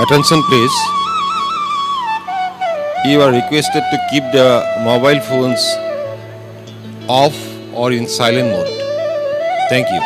Attention please. You are requested to keep the mobile phones off or in silent mode. Thank you.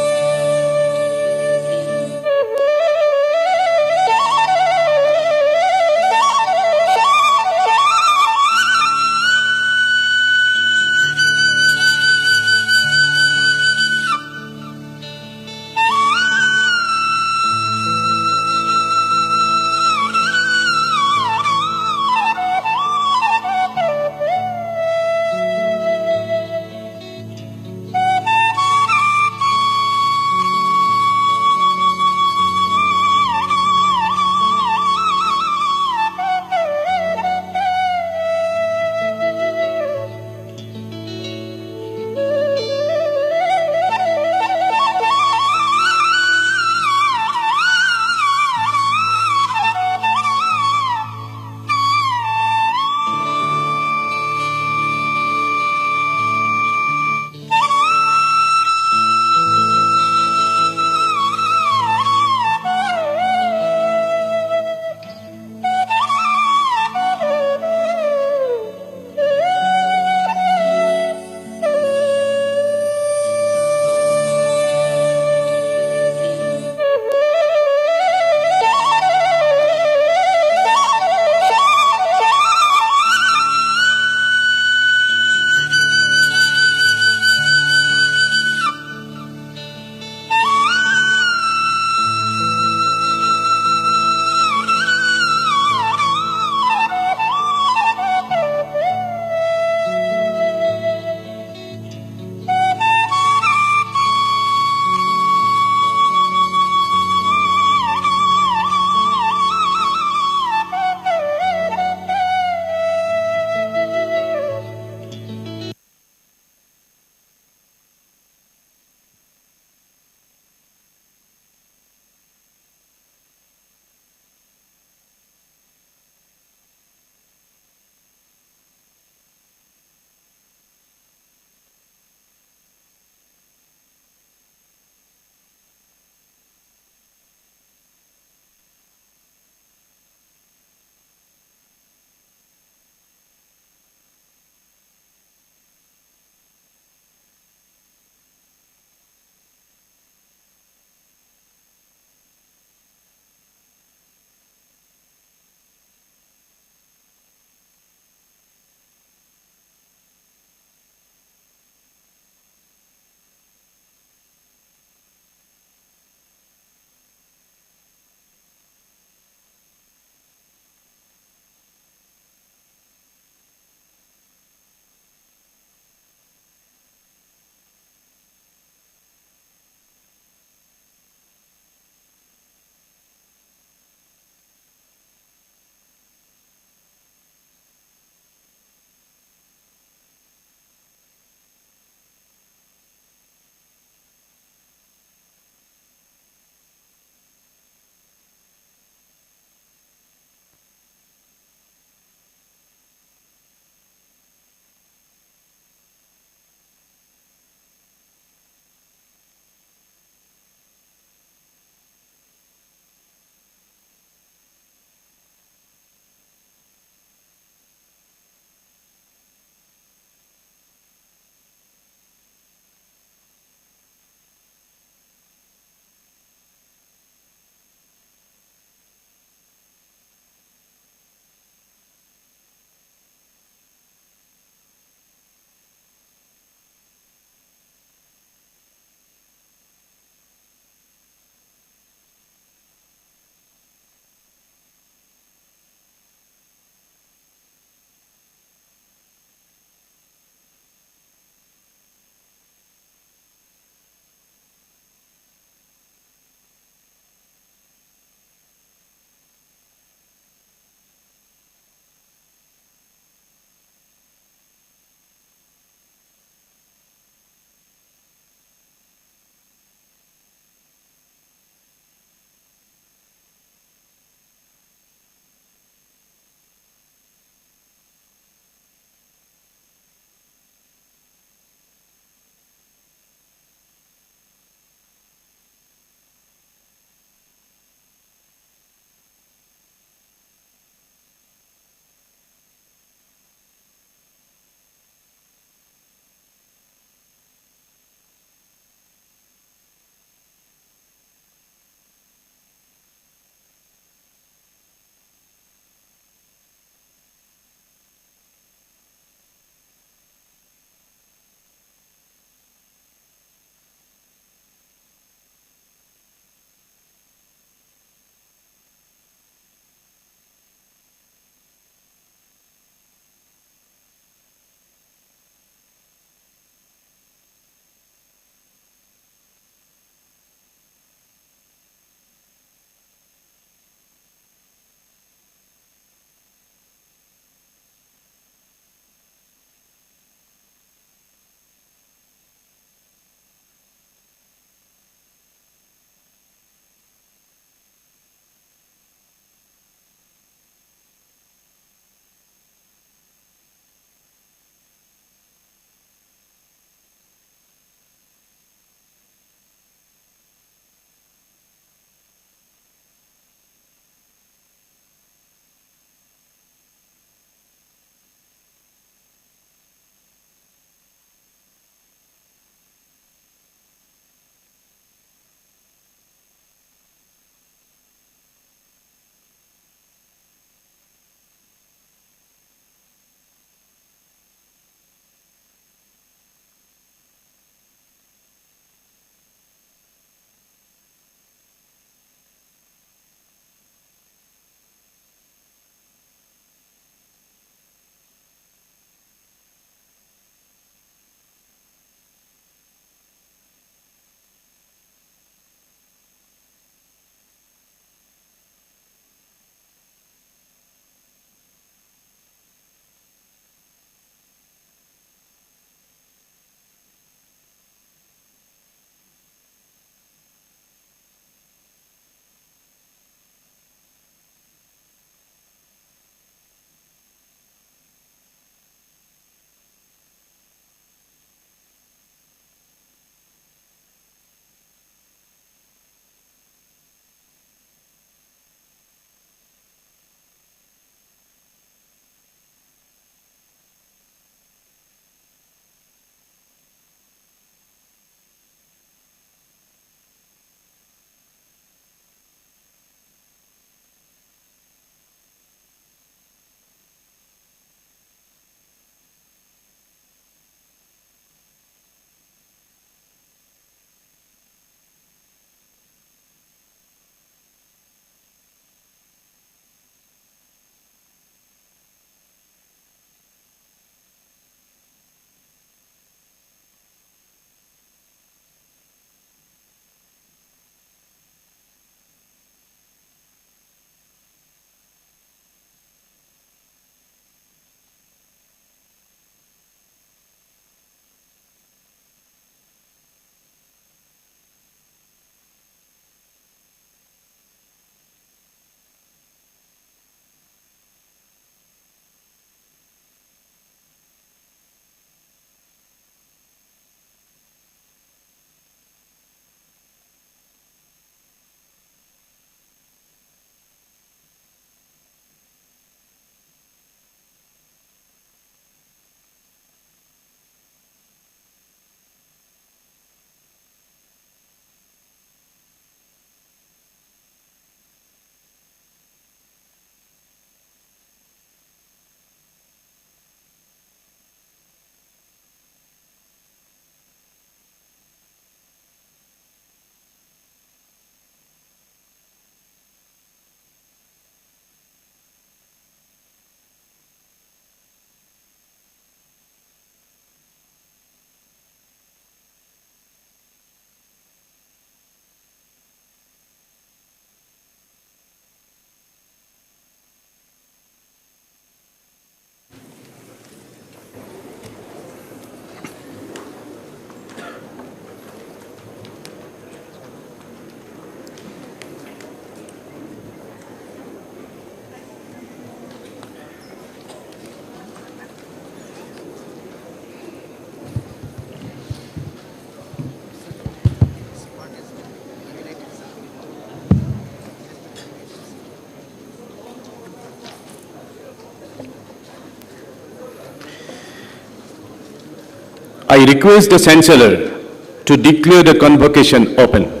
I request the Chancellor to declare the convocation open.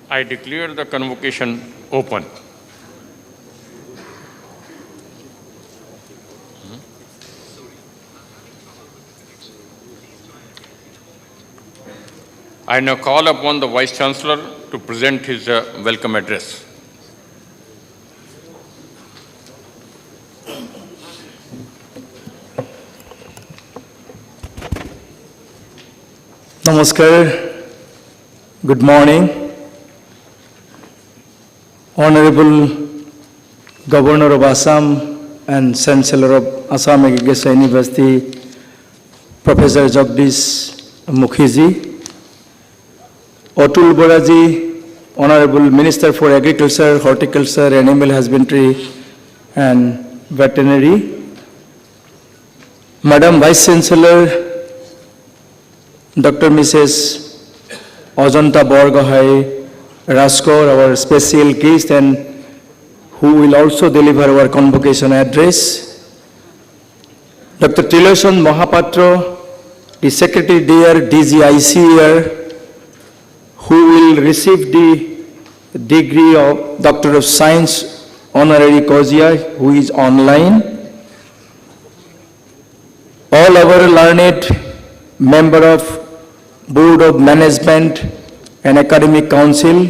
I declare the convocation open. I now call upon the Vice Chancellor to present his welcome address. Namaskar. Good morning. Honorable Governor of Assam and Chancellor of Assam Agricultural University, Professor Jagdish Mukhiji, Atul Boraji, Honorable Minister for Agriculture, Horticulture, Animal Husbandry and Veterinary, Madam Vice Chancellor, Dr. Mrs. Ajanta Borgohai Raskor, our special guest and who will also deliver our convocation address, Dr. Trilosan Mahapatra, the Secretary there, DGIC, who will receive the degree of Doctor of Science Honorary Kozia, who is online, all our learned member of Board of Management and Academic Council,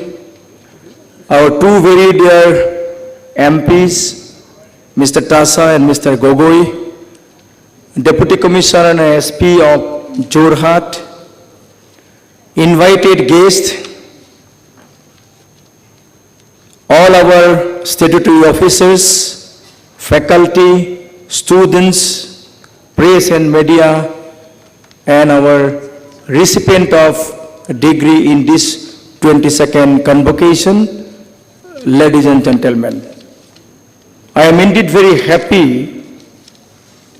our two very dear MPs, Mr. Tasa and Mr. Gogoi, Deputy Commissioner and SP of Jorhat, invited guests, all our statutory officers, faculty, students, press and media, and our recipient of degree in this 22nd Convocation, ladies and gentlemen. I am indeed very happy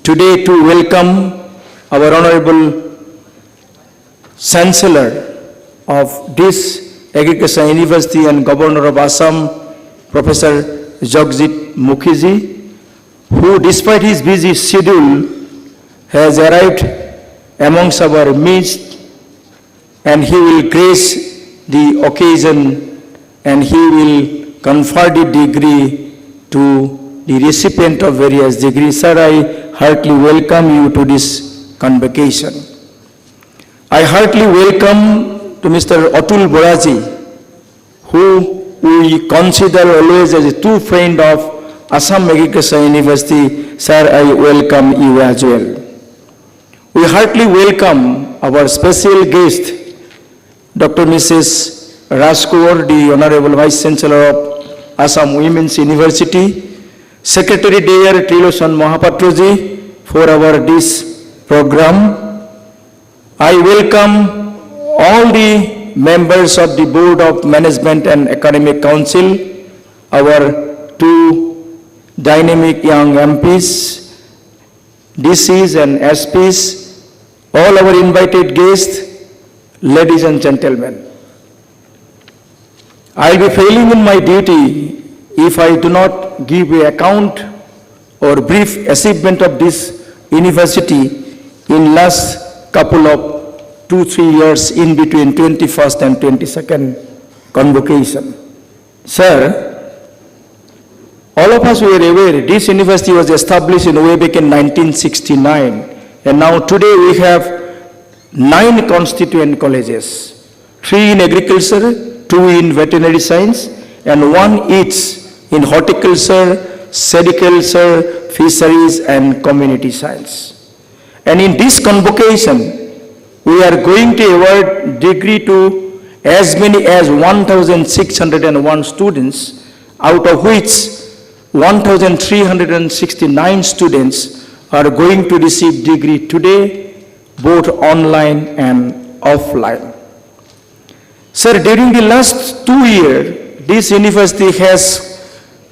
today to welcome our Honorable Chancellor of this Agricultural University and Governor of Assam, Professor Jagdish Mukhiji, who despite his busy schedule has arrived amongst our midst, and he will grace the occasion and he will confer the degree to the recipient of various degrees. Sir, I heartily welcome you to this convocation. I heartily welcome to Mr. Atul Boraji, who we consider always as a true friend of Assam Agricultural University. Sir, I welcome you as well. We heartily welcome our special guest, Dr. Mrs. Raskor, the Honorable Vice Chancellor of Assam Women's University, Secretary Dear Trilosan Mahapatraji for our this program. I welcome all the members of the Board of Management and Academic Council, our two dynamic young MPs, DCs and SPs, all our invited guests, ladies and gentlemen. I will be failing in my duty if I do not give an account or brief achievement of this university in last couple of 2-3 years in between 21st and 22nd Convocation. Sir, all of us were aware this university was established in way back in 1969, and now today we have 9 constituent colleges, 3 in agriculture, 2 in veterinary science, and 1 each in horticulture, sericulture, fisheries, and community science. And in this convocation, we are going to award degree to as many as 1,601 students, out of which 1,369 students are going to receive degree today, both online and offline. Sir, during the last 2 years, this university has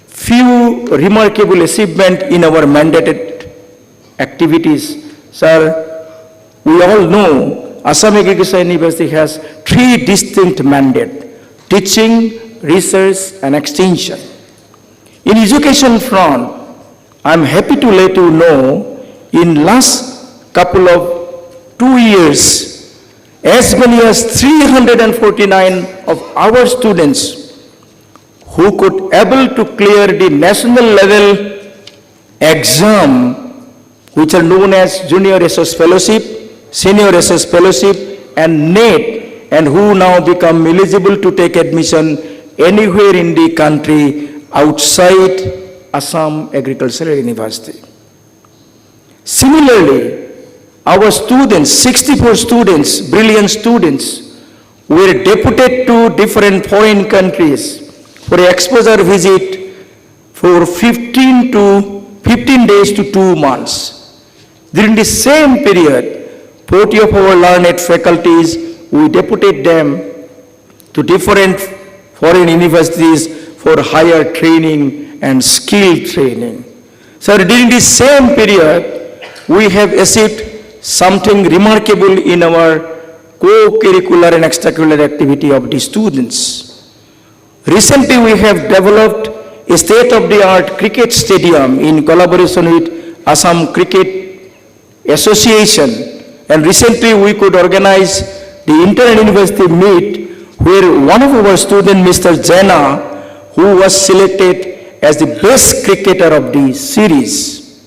few remarkable achievements in our mandated activities. Sir, we all know Assam Agricultural University has three distinct mandates: teaching, research, and extension. In education front, I'm happy to let you know, in last couple of 2 years, as many as 349 of our students who could able to clear the national level exam, which are known as Junior SS Fellowship, Senior SS Fellowship, and NET, and who now become eligible to take admission anywhere in the country outside Assam Agricultural University. Similarly, our students, 64 students, brilliant students, were deputed to different foreign countries for exposure visit for 15 days to 2 months. During the same period, 40 of our learned faculties, we deputed them to different foreign universities for higher training and skill training. So during this same period, we have achieved something remarkable in our co-curricular and extracurricular activity of the students. Recently, we have developed a state-of-the-art cricket stadium in collaboration with Assam Cricket Association. And recently, we could organize the inter-university meet where one of our students, Mr. Jena, who was selected as the best cricketer of the series.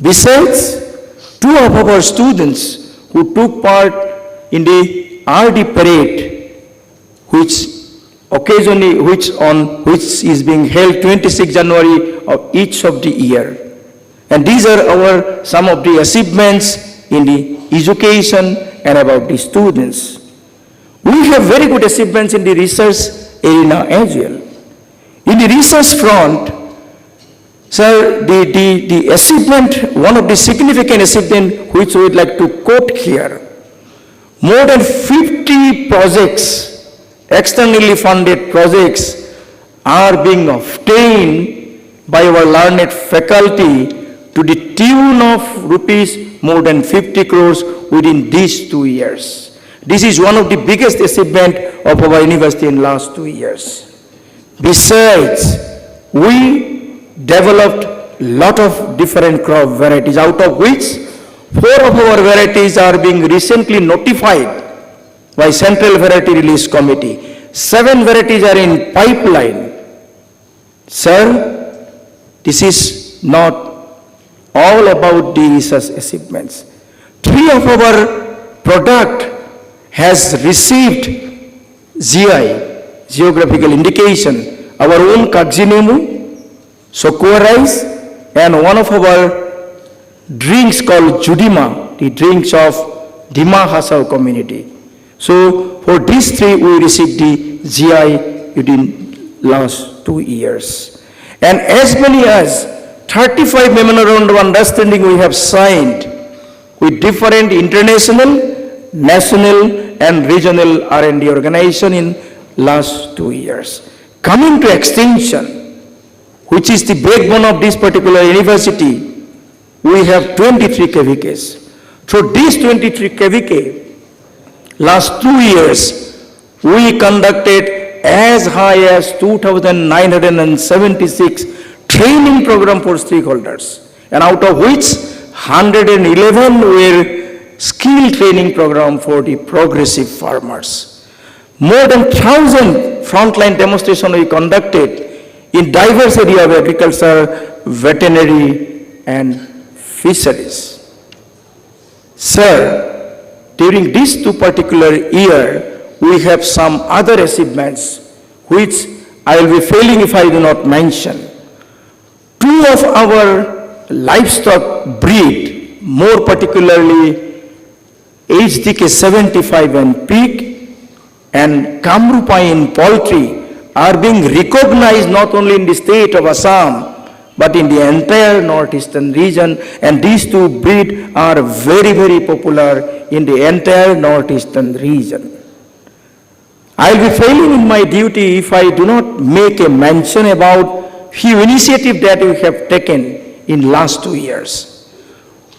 Besides, 2 of our students who took part in the RD parade, which is being held 26 January of each of the year. And these are some of the achievements in the education and about the students. We have very good achievements in the research arena as well. In the research front, sir, the achievement, one of the significant achievements which we would like to quote here, more than 50 projects, externally funded projects, are being obtained by our learned faculty to the tune of rupees more than 50 crores within these 2 years. This is one of the biggest achievements of our university in last 2 years. Besides, we developed a lot of different crop varieties, out of which 4 of our varieties are being recently notified by Central Variety Release Committee. 7 varieties are in pipeline. Sir, this is not all about the research achievements. 3 of our product has received GI, geographical indication, our own Kakzinemu, Sokua rice, and one of our drinks called Judima, the drinks of Dima Hasao community. So for these 3, we received the GI within last 2 years. And as many as 35 memorandum of understanding we have signed with different international, national, and regional R&D organization in last 2 years. Coming to extension, which is the backbone of this particular university, we have 23 KVKs. Through these 23 KVK, last 2 years, we conducted as high as 2,976 training program for stakeholders, and out of which 111 were skill training program for the progressive farmers. More than 1,000 frontline demonstration we conducted in diverse area of agriculture, veterinary, and fisheries. Sir, during these 2 particular year, we have some other achievements which I will be failing if I do not mention. 2 of our livestock breed, more particularly HDK 75 and pig and Kamrupa in poultry, are being recognized not only in the state of Assam, but in the entire northeastern region, and these 2 breeds are very, very popular in the entire northeastern region. I'll be failing in my duty if I do not make a mention about few initiatives that we have taken in last 2 years.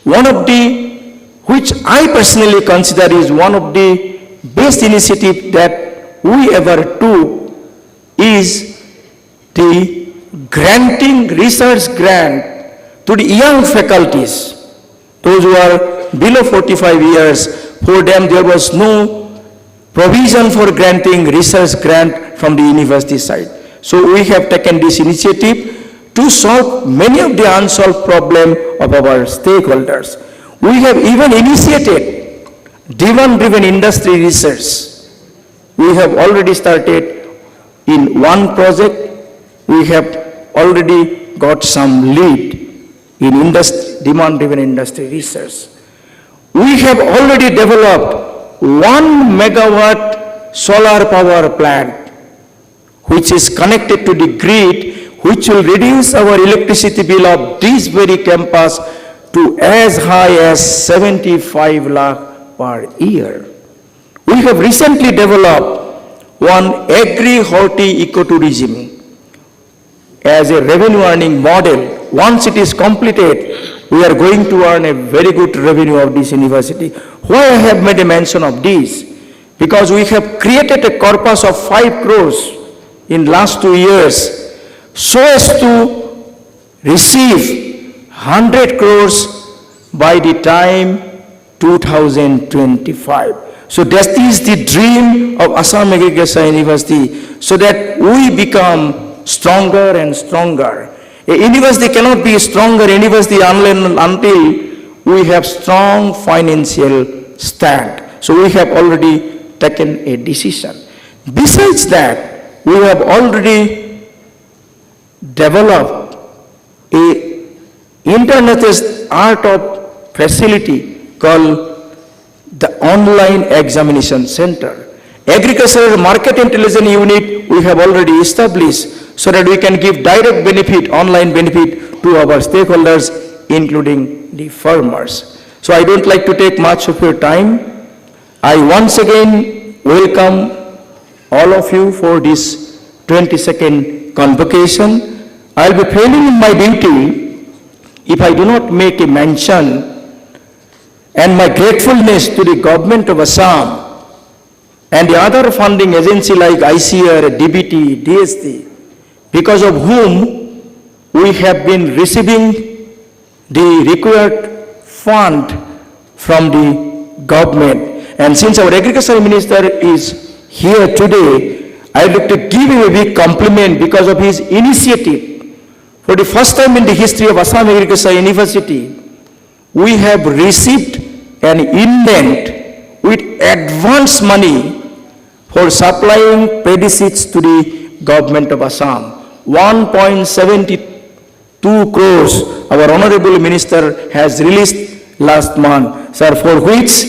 One of the, which I personally consider is one of the best initiative that we ever took is the granting research grant to the young faculties, those who are below 45 years. For them there was no provision for granting research grant from the university side. So we have taken this initiative to solve many of the unsolved problems of our stakeholders. We have even initiated demand-driven industry research. We have already started in one project. We have already got some lead in demand-driven industry research. We have already developed 1 megawatt solar power plant, which is connected to the grid, which will reduce our electricity bill of this very campus to as high as 75 lakh per year. We have recently developed one agri-horti ecotourism as a revenue earning model. Once it is completed, we are going to earn a very good revenue of this university. Why I have made a mention of this? Because we have created a corpus of 5 crores in last 2 years so as to receive 100 crores by the time 2025. So that is the dream of Assam Agricultural University, so that we become stronger and stronger. A university cannot be a stronger university until we have strong financial stand. So we have already taken a decision. Besides that, we have already developed a internet art of facility called the online examination center. Agricultural market intelligence unit we have already established so that we can give direct benefit, online benefit to our stakeholders, including the farmers. So I don't like to take much of your time. I once again welcome all of you for this 22nd Convocation. I'll be failing in my duty if I do not make a mention and my gratefulness to the government of Assam and the other funding agency like ICR, DBT, DST, because of whom we have been receiving the required fund from the government. And since our agricultural minister is here today, I would like to give him a big compliment because of his initiative. For the first time in the history of Assam Agricultural University, we have received an indent with advance money for supplying paddy seeds to the government of Assam. 1.72 crores our Honorable Minister has released last month, sir, for which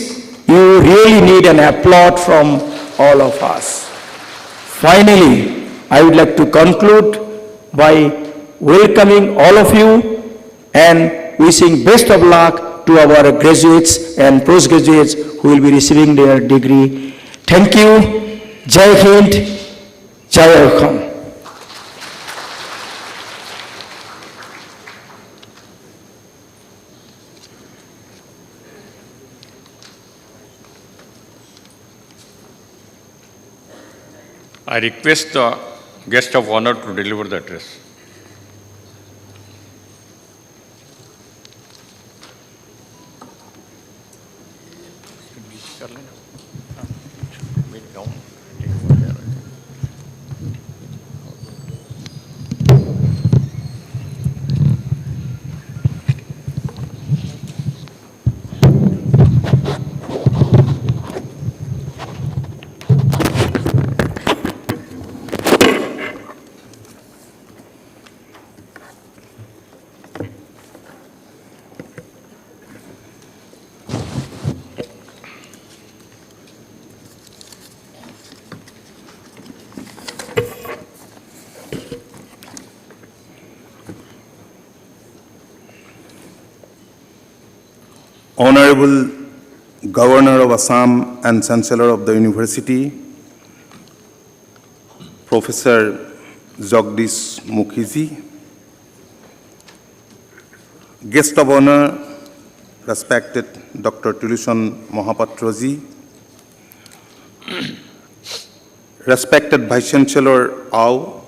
you really need an applaud from all of us. Finally, I would like to conclude by welcoming all of you and wishing best of luck to our graduates and postgraduates who will be receiving their degree. Thank you. Jai Hind, Jai Assam. I request the guest of honor to deliver the address. Honorable Governor of Assam and Chancellor of the University, Professor Jagdish Mukhiji, Guest of Honor, respected Dr. Tulushan Mohapatraji, respected Vice Chancellor AU,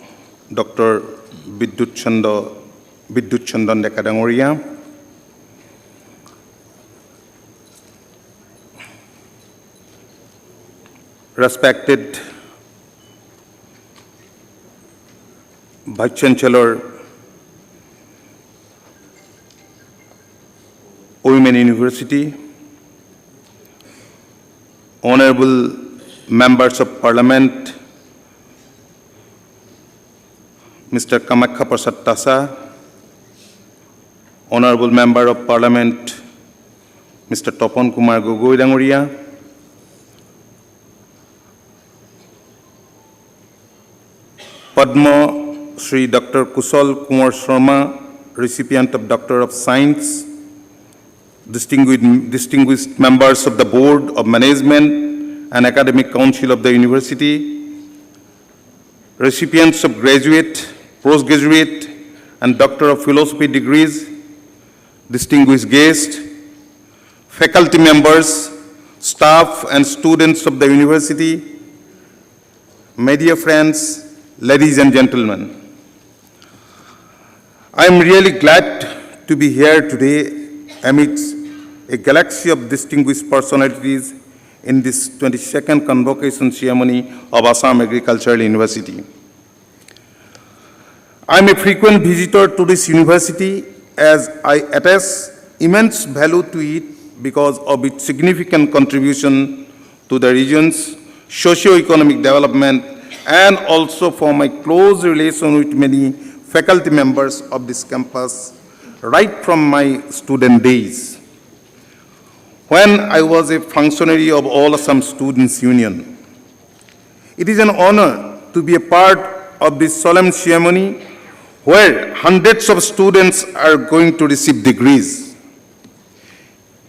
Dr. Bidyut Chandan Dekadangoria, respected Vice Chancellor, Women University, Honorable Members of Parliament, Mr. Kamakha Prasad Tasa, Honorable Member of Parliament, Mr. Topon Kumar Gogoi Dangoria, Padma Shri Dr. Kusal Kumar Sharma, recipient of Doctor of Science, distinguished members of the Board of Management and Academic Council of the University, recipients of graduate, postgraduate, and Doctor of Philosophy degrees, distinguished guests, faculty members, staff and students of the university, media friends, ladies and gentlemen. I am really glad to be here today amidst a galaxy of distinguished personalities in this 22nd Convocation ceremony of Assam Agricultural University. I am a frequent visitor to this university as I attach immense value to it because of its significant contribution to the region's socio-economic development and also for my close relation with many faculty members of this campus right from my student days, when I was a functionary of All Assam Students' Union. It is an honor to be a part of this solemn ceremony where hundreds of students are going to receive degrees.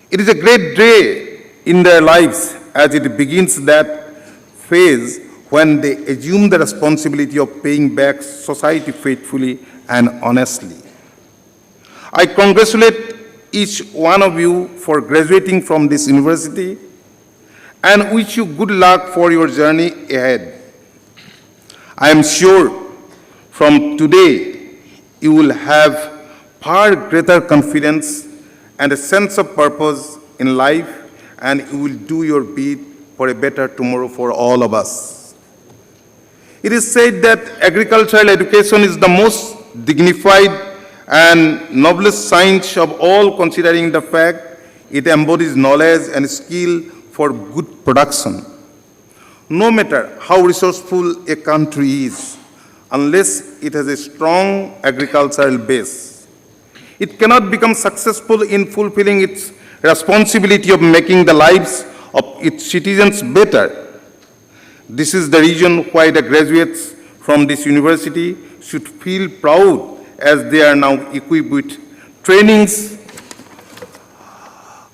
It is a great day in their lives as it begins that phase when they assume the responsibility of paying back society faithfully and honestly. I congratulate each one of you for graduating from this university and wish you good luck for your journey ahead. I am sure from today you will have far greater confidence and a sense of purpose in life, and you will do your bit for a better tomorrow for all of us. It is said that agricultural education is the most dignified and noblest science of all, considering the fact it embodies knowledge and skill for good production. No matter how resourceful a country is, unless it has a strong agricultural base, it cannot become successful in fulfilling its responsibility of making the lives of its citizens better. This is the reason why the graduates from this university should feel proud as they are now equipped with trainings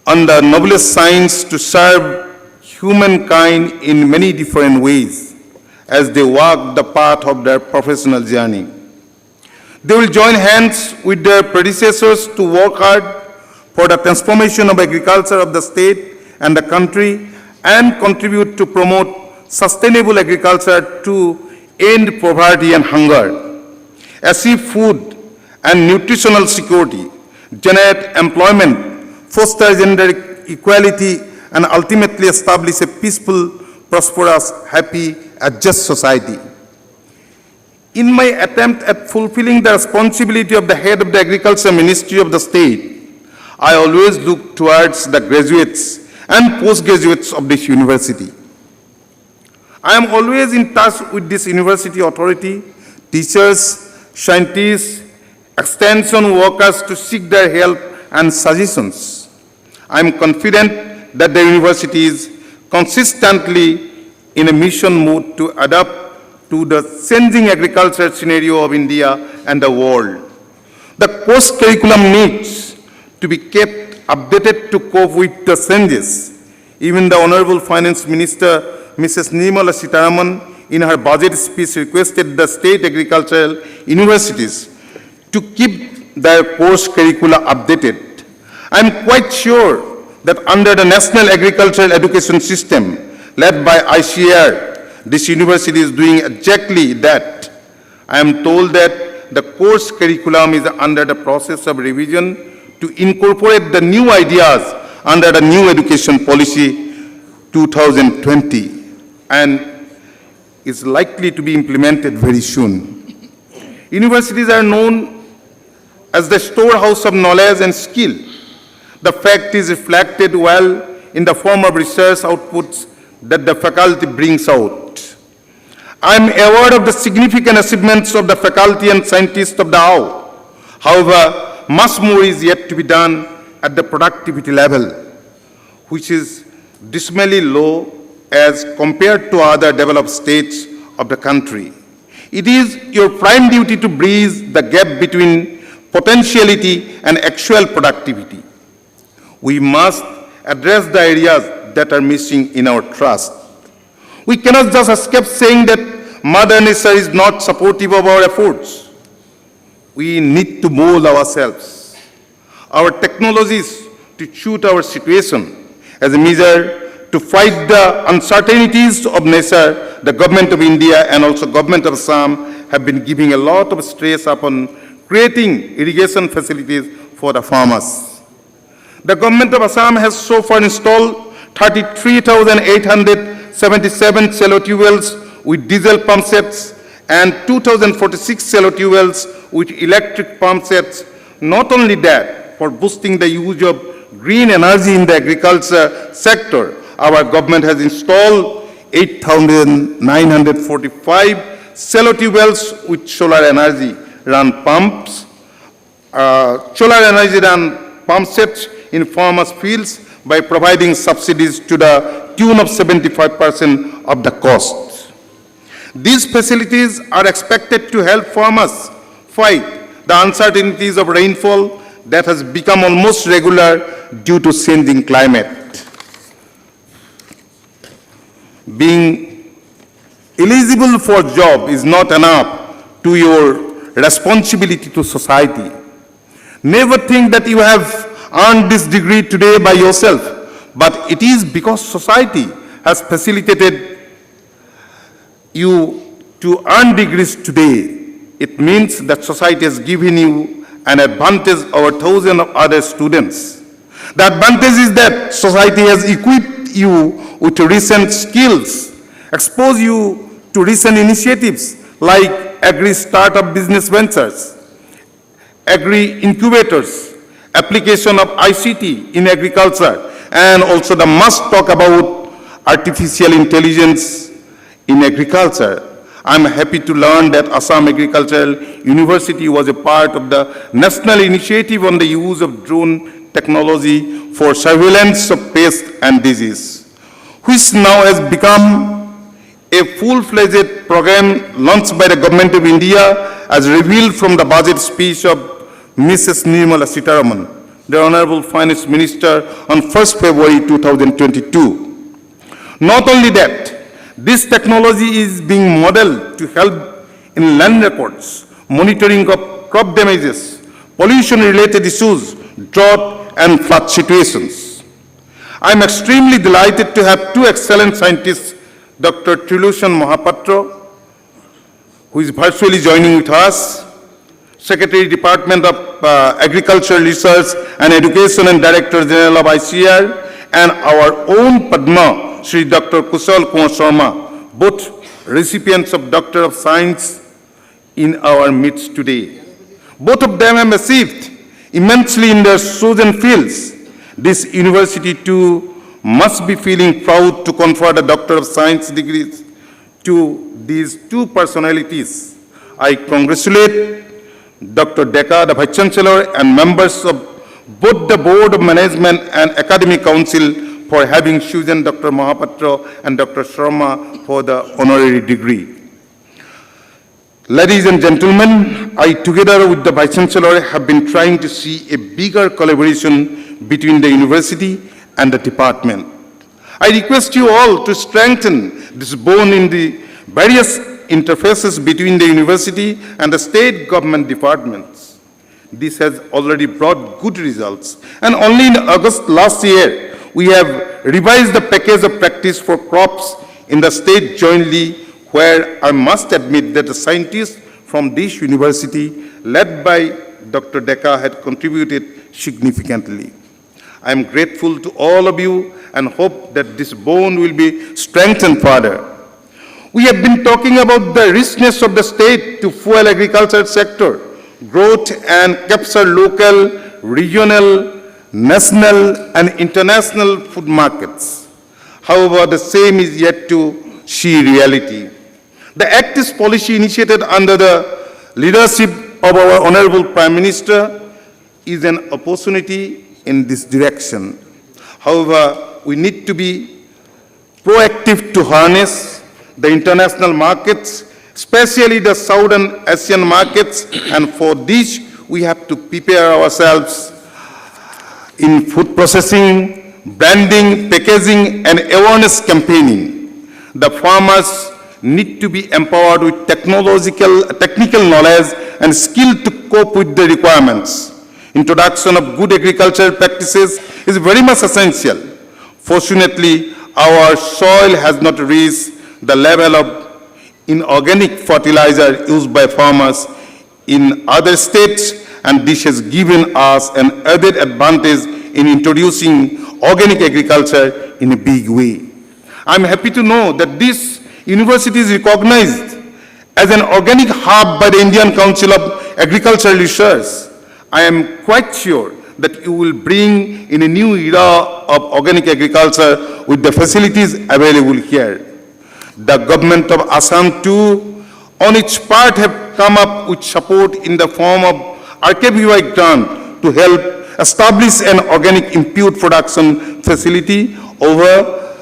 on the noblest science to serve humankind in many different ways as they walk the path of their professional journey. They will join hands with their predecessors to work hard for the transformation of agriculture of the state and the country and contribute to promote sustainable agriculture to end poverty and hunger, achieve food and nutritional security, generate employment, foster gender equality, and ultimately establish a peaceful, prosperous, happy, and just society. In my attempt at fulfilling the responsibility of the head of the Agriculture Ministry of the state, I always look towards the graduates and postgraduates of this university. I am always in touch with this university authority, teachers, scientists, extension workers to seek their help and suggestions. I am confident that the university is consistently in a mission mode to adapt to the changing agriculture scenario of India and the world. The course curriculum needs to be kept updated to cope with the changes. Even the Honorable Finance Minister, Mrs. Nirmala Sitharaman, in her budget speech, requested the state agricultural universities to keep their course curricula updated. I am quite sure that under the National Agricultural Education System, led by ICAR, this university is doing exactly that. I am told that the course curriculum is under the process of revision to incorporate the new ideas under the new education policy 2020 and is likely to be implemented very soon. Universities are known as the storehouse of knowledge and skill. The fact is reflected well in the form of research outputs that the faculty brings out. I am aware of the significant achievements of the faculty and scientists of the hour. However, much more is yet to be done at the productivity level, which is dismally low as compared to other developed states of the country. It is your prime duty to bridge the gap between potentiality and actual productivity. We must address the areas that are missing in our trust. We cannot just escape saying that Mother Nature is not supportive of our efforts. We need to mold ourselves, our technologies to suit our situation. As a measure to fight the uncertainties of nature, the Government of India and also Government of Assam have been giving a lot of stress upon creating irrigation facilities for the farmers. The Government of Assam has so far installed 33,877 cello tubewells with diesel pump sets and 2,046 cello tubewells with electric pump sets. Not only that, for boosting the use of green energy in the agriculture sector, our government has installed 8,945 cello tubewells with solar energy run pumps, pump sets in farmers' fields by providing subsidies to the tune of 75% of the cost. These facilities are expected to help farmers fight the uncertainties of rainfall that has become almost regular due to changing climate. Being eligible for a job is not enough to your responsibility to society. Never think that you have earned this degree today by yourself, but it is because society has facilitated you to earn degrees today. It means that society has given you an advantage over thousands of other students. The advantage is that society has equipped you with recent skills, exposed you to recent initiatives like agri-startup business ventures, agri-incubators, application of ICT in agriculture, and also the must talk about artificial intelligence in agriculture. I'm happy to learn that Assam Agricultural University was a part of the national initiative on the use of drone technology for surveillance of pests and disease, which now has become a full-fledged program launched by the Government of India as revealed from the budget speech of Mrs. Nirmala Sitharaman, the Honorable Finance Minister, on 1st February 2022. Not only that, this technology is being modeled to help in land records, monitoring of crop damages, pollution-related issues, drought and flood situations. I am extremely delighted to have two excellent scientists, Dr. Trilushan Mahapatra, who is virtually joining with us, Secretary Department of Agricultural Research and Education and Director General of ICAR, and our own Padma, Shri Dr. Kushal Kumar Sharma, both recipients of Doctor of Science in our midst today. Both of them have achieved immensely in their chosen fields. This university too must be feeling proud to confer the Doctor of Science degrees to these two personalities. I congratulate Dr. Deka, the Vice Chancellor, and members of both the Board of Management and Academic Council for having chosen Dr. Mahapatra and Dr. Sharma for the honorary degree. Ladies and gentlemen, I, together with the Vice Chancellor, have been trying to see a bigger collaboration between the university and the department. I request you all to strengthen this bond in the various interfaces between the university and the state government departments. This has already brought good results. And only in August last year, we have revised the package of practice for crops in the state jointly, where I must admit that the scientists from this university, led by Dr. Deka, had contributed significantly. I am grateful to all of you and hope that this bond will be strengthened further. We have been talking about the richness of the state to fuel agriculture sector, growth and capture local, regional, national and international food markets. However, the same is yet to see reality. The Act is policy initiated under the leadership of our Honorable Prime Minister is an opportunity in this direction. However, we need to be proactive to harness the international markets, especially the Southern Asian markets, and for this we have to prepare ourselves in food processing, branding, packaging, and awareness campaigning. The farmers need to be empowered with technical knowledge and skill to cope with the requirements. Introduction of good agricultural practices is very much essential. Fortunately, our soil has not reached the level of inorganic fertilizer used by farmers in other states, and this has given us an added advantage in introducing organic agriculture in a big way. I'm happy to know that this university is recognized as an organic hub by the Indian Council of Agricultural Research. I am quite sure that you will bring in a new era of organic agriculture with the facilities available here. The government of Assam too, on its part, have come up with support in the form of RKBY grant to help establish an organic input production facility over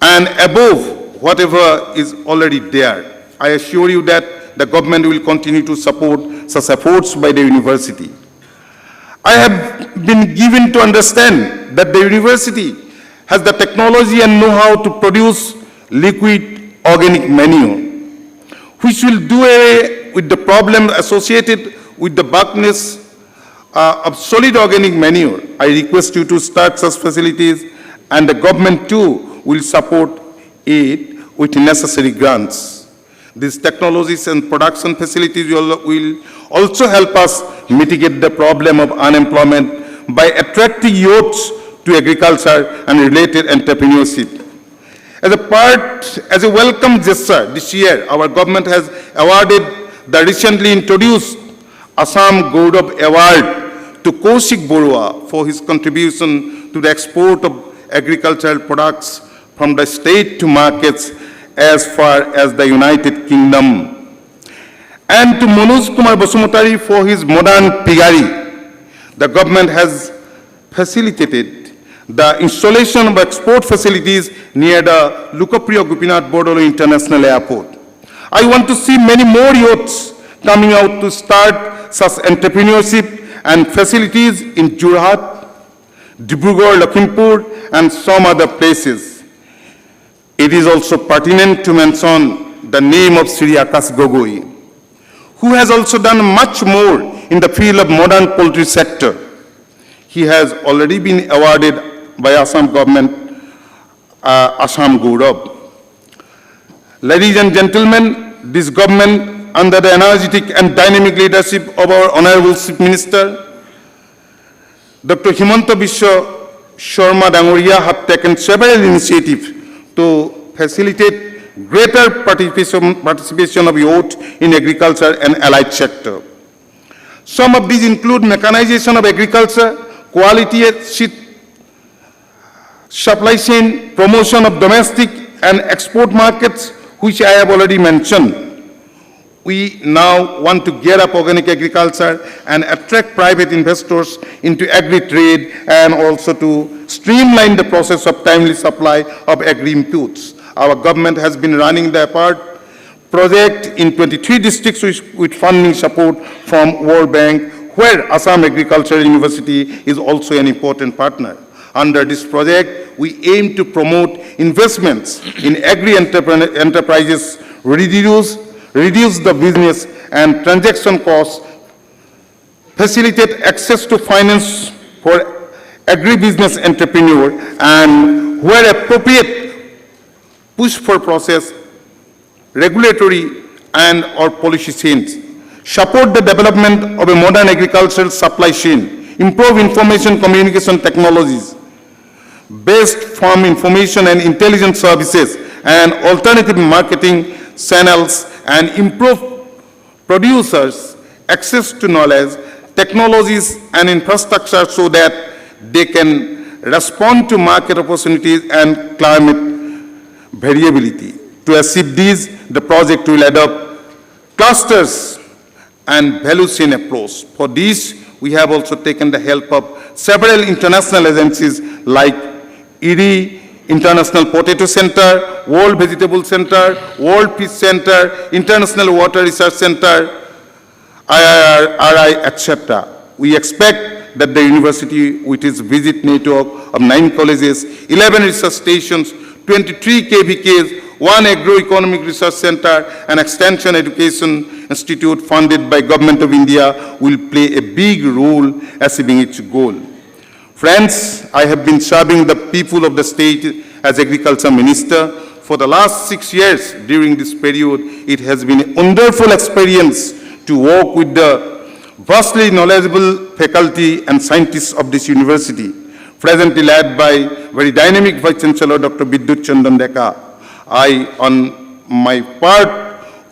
and above whatever is already there. I assure you that the government will continue to support such efforts by the university. I have been given to understand that the university has the technology and know-how to produce liquid organic manure, which will do away with the problem associated with the bulkiness of solid organic manure. I request you to start such facilities, and the government too will support it with necessary grants. These technologies and production facilities will also help us mitigate the problem of unemployment by attracting youths to agriculture and related entrepreneurship. As a welcome gesture, this year our government has awarded the recently introduced Assam Gaurav Award to Kaushik Borua for his contribution to the export of agricultural products from the state to markets as far as the United Kingdom, and to Manoj Kumar Basumotari for his modern piggery. The government has facilitated the installation of export facilities near the Lukapriya Gopinath Bordolo International Airport. I want to see many more youths coming out to start such entrepreneurship and facilities in Jorhat, Dibrugarh, Lakhimpur, and some other places. It is also pertinent to mention the name of Sri Akash Gogoi, who has also done much more in the field of modern poultry sector. He has already been awarded by Assam government Assam Gaurav. Ladies and gentlemen, this government, under the energetic and dynamic leadership of our Honorable Chief Minister, Dr. Himanta Biswa Sharma Dangoria, have taken several initiatives to facilitate greater participation of youth in agriculture and allied sector. Some of these include mechanization of agriculture, quality seed supply chain, promotion of domestic and export markets, which I have already mentioned. We now want to gear up organic agriculture and attract private investors into agri-trade, and also to streamline the process of timely supply of agri-inputs. Our government has been running the APART project in 23 districts with funding support from World Bank, where Assam Agricultural University is also an important partner. Under this project, we aim to promote investments in agri-enterprises reduce the business and transaction costs, facilitate access to finance for agribusiness entrepreneur, and where appropriate, push for process, regulatory and or policy change, support the development of a modern agricultural supply chain, improve information communication technologies, based farm information and intelligence services and alternative marketing channels, and improve producers' access to knowledge, technologies and infrastructure so that they can respond to market opportunities and climate variability. To achieve these, the project will adopt clusters and value chain approach. For this, we have also taken the help of several international agencies like IRI, International Potato Center, World Vegetable Center, World Fish Center, International Water Research Center, IIRI, etc. We expect that the university, with its visit network of 9 colleges, 11 research stations, 23 KVKs, 1 agroeconomic research center, and extension education institute funded by Government of India will play a big role achieving its goal. Friends, I have been serving the people of the state as Agriculture Minister for the last 6 years. During this period, it has been a wonderful experience to work with the vastly knowledgeable faculty and scientists of this university, presently led by very dynamic Vice Chancellor Dr. Bidyut Chandan Deka. I, on my part,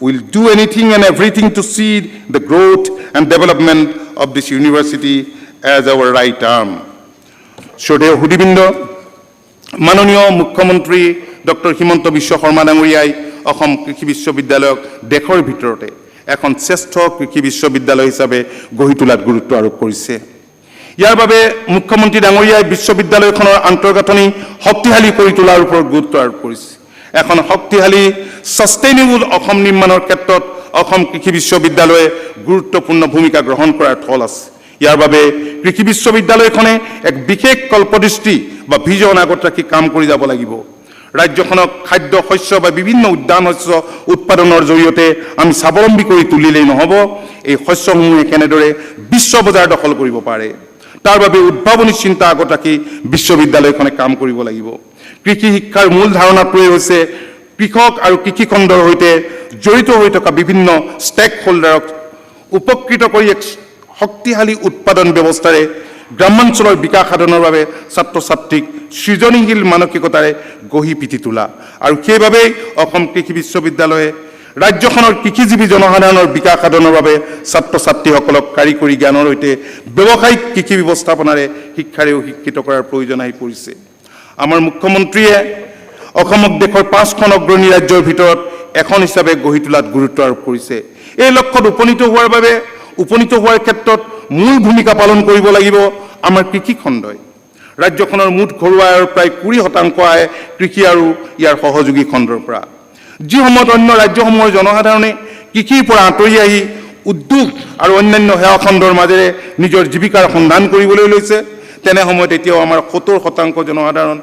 will do anything and everything to see the growth and development of this university as our right arm. Shode Hudibindo, Manoniya Mukhyamantri Dr. Himanta Biswa Sarma Dangoriyai Assam Krishi Vishwavidyalয়ক দেশৰ ভিতৰতে এখন শ্ৰেষ্ঠ কৃষি বিশ্ববিদ্যালয় হিচাপে গঢ়ি তোলাত গুৰুত্ব আৰোপ কৰিছে। ইয়াৰ বাবে মুখ্যমন্ত্ৰী ডাঙৰীয়াই বিশ্ববিদ্যালয়খনৰ আন্তঃগাঁথনি শক্তিশালী কৰি তোলাৰ ওপৰত গুৰুত্ব আৰোপ কৰিছে। এখন শক্তিশালী সাস্টেইনেবল অসম নিৰ্মাণৰ ক্ষেত্ৰত অসম কৃষি বিশ্ববিদ্যালয়ে গুৰুত্বপূৰ্ণ ভূমিকা গ্ৰহণ কৰাৰ থল আছে। ইয়াৰ বাবে কৃষি বিশ্ববিদ্যালয়খনে এক বিশেষ কল্পদৃষ্টি বা ভিজন আগত ৰাখি কাম কৰি যাব লাগিব। ৰাজ্যখনক খাদ্য শস্য বা বিভিন্ন উদ্যান শস্য উৎপাদনৰ জৰিয়তে আমি স্বাৱলম্বী কৰি তুলিলেই নহ'ব, এই শস্যসমূহে কেনেদৰে বিশ্ব বজাৰ দখল কৰিব পাৰে তাৰ বাবে উদ্ভাৱনী চিন্তা আগত ৰাখি বিশ্ববিদ্যালয়খনে কাম কৰিব লাগিব। কৃষি শিক্ষাৰ মূল ধাৰণাটোৱে হৈছে কৃষক আৰু কৃষি খণ্ডৰ সৈতে জড়িত হৈ থকা বিভিন্ন ষ্টেক হোল্ডাৰক উপকৃত কৰি এক শক্তিশালী উৎপাদন ব্যৱস্থাৰে গ্ৰামাঞ্চলৰ বিকাশ সাধনৰ বাবে ছাত্ৰ ছাত্ৰীক সৃজনীশীল মানসিকতাৰে গঢ়ি পিটি তোলা। আৰু সেইবাবেই অসম কৃষি বিশ্ববিদ্যালয়ে ৰাজ্যখনৰ কৃষিজীৱী জনসাধাৰণৰ বিকাশ সাধনৰ বাবে ছাত্ৰ ছাত্ৰীসকলক কাৰিকৰী জ্ঞানৰ সৈতে ব্যৱসায়িক কৃষি ব্যৱস্থাপনাৰে শিক্ষাৰেও শিক্ষিত কৰাৰ প্ৰয়োজন আহি পৰিছে। আমাৰ মুখ্যমন্ত্ৰীয়ে অসমক দেশৰ 5খন অগ্ৰণী ৰাজ্যৰ ভিতৰত এখন হিচাপে গঢ়ি তোলাত গুৰুত্ব আৰোপ কৰিছে। এই লক্ষ্যত উপনীত হোৱাৰ ক্ষেত্ৰত মূল ভূমিকা পালন কৰিব লাগিব আমাৰ কৃষি খণ্ডই। ৰাজ্যখনৰ মুঠ ঘৰুৱা আয়ৰ প্ৰায় 20% আয় কৃষি আৰু ইয়াৰ সহযোগী খণ্ডৰ পৰা। যি সময়ত অন্য ৰাজ্যসমূহৰ জনসাধাৰণে কৃষিৰ পৰা আঁতৰি আহি উদ্যোগ আৰু অন্যান্য সেৱা খণ্ডৰ মাজেৰে নিজৰ জীৱিকাৰ সন্ধান কৰিবলৈ লৈছে, তেনে সময়ত এতিয়াও আমাৰ 70%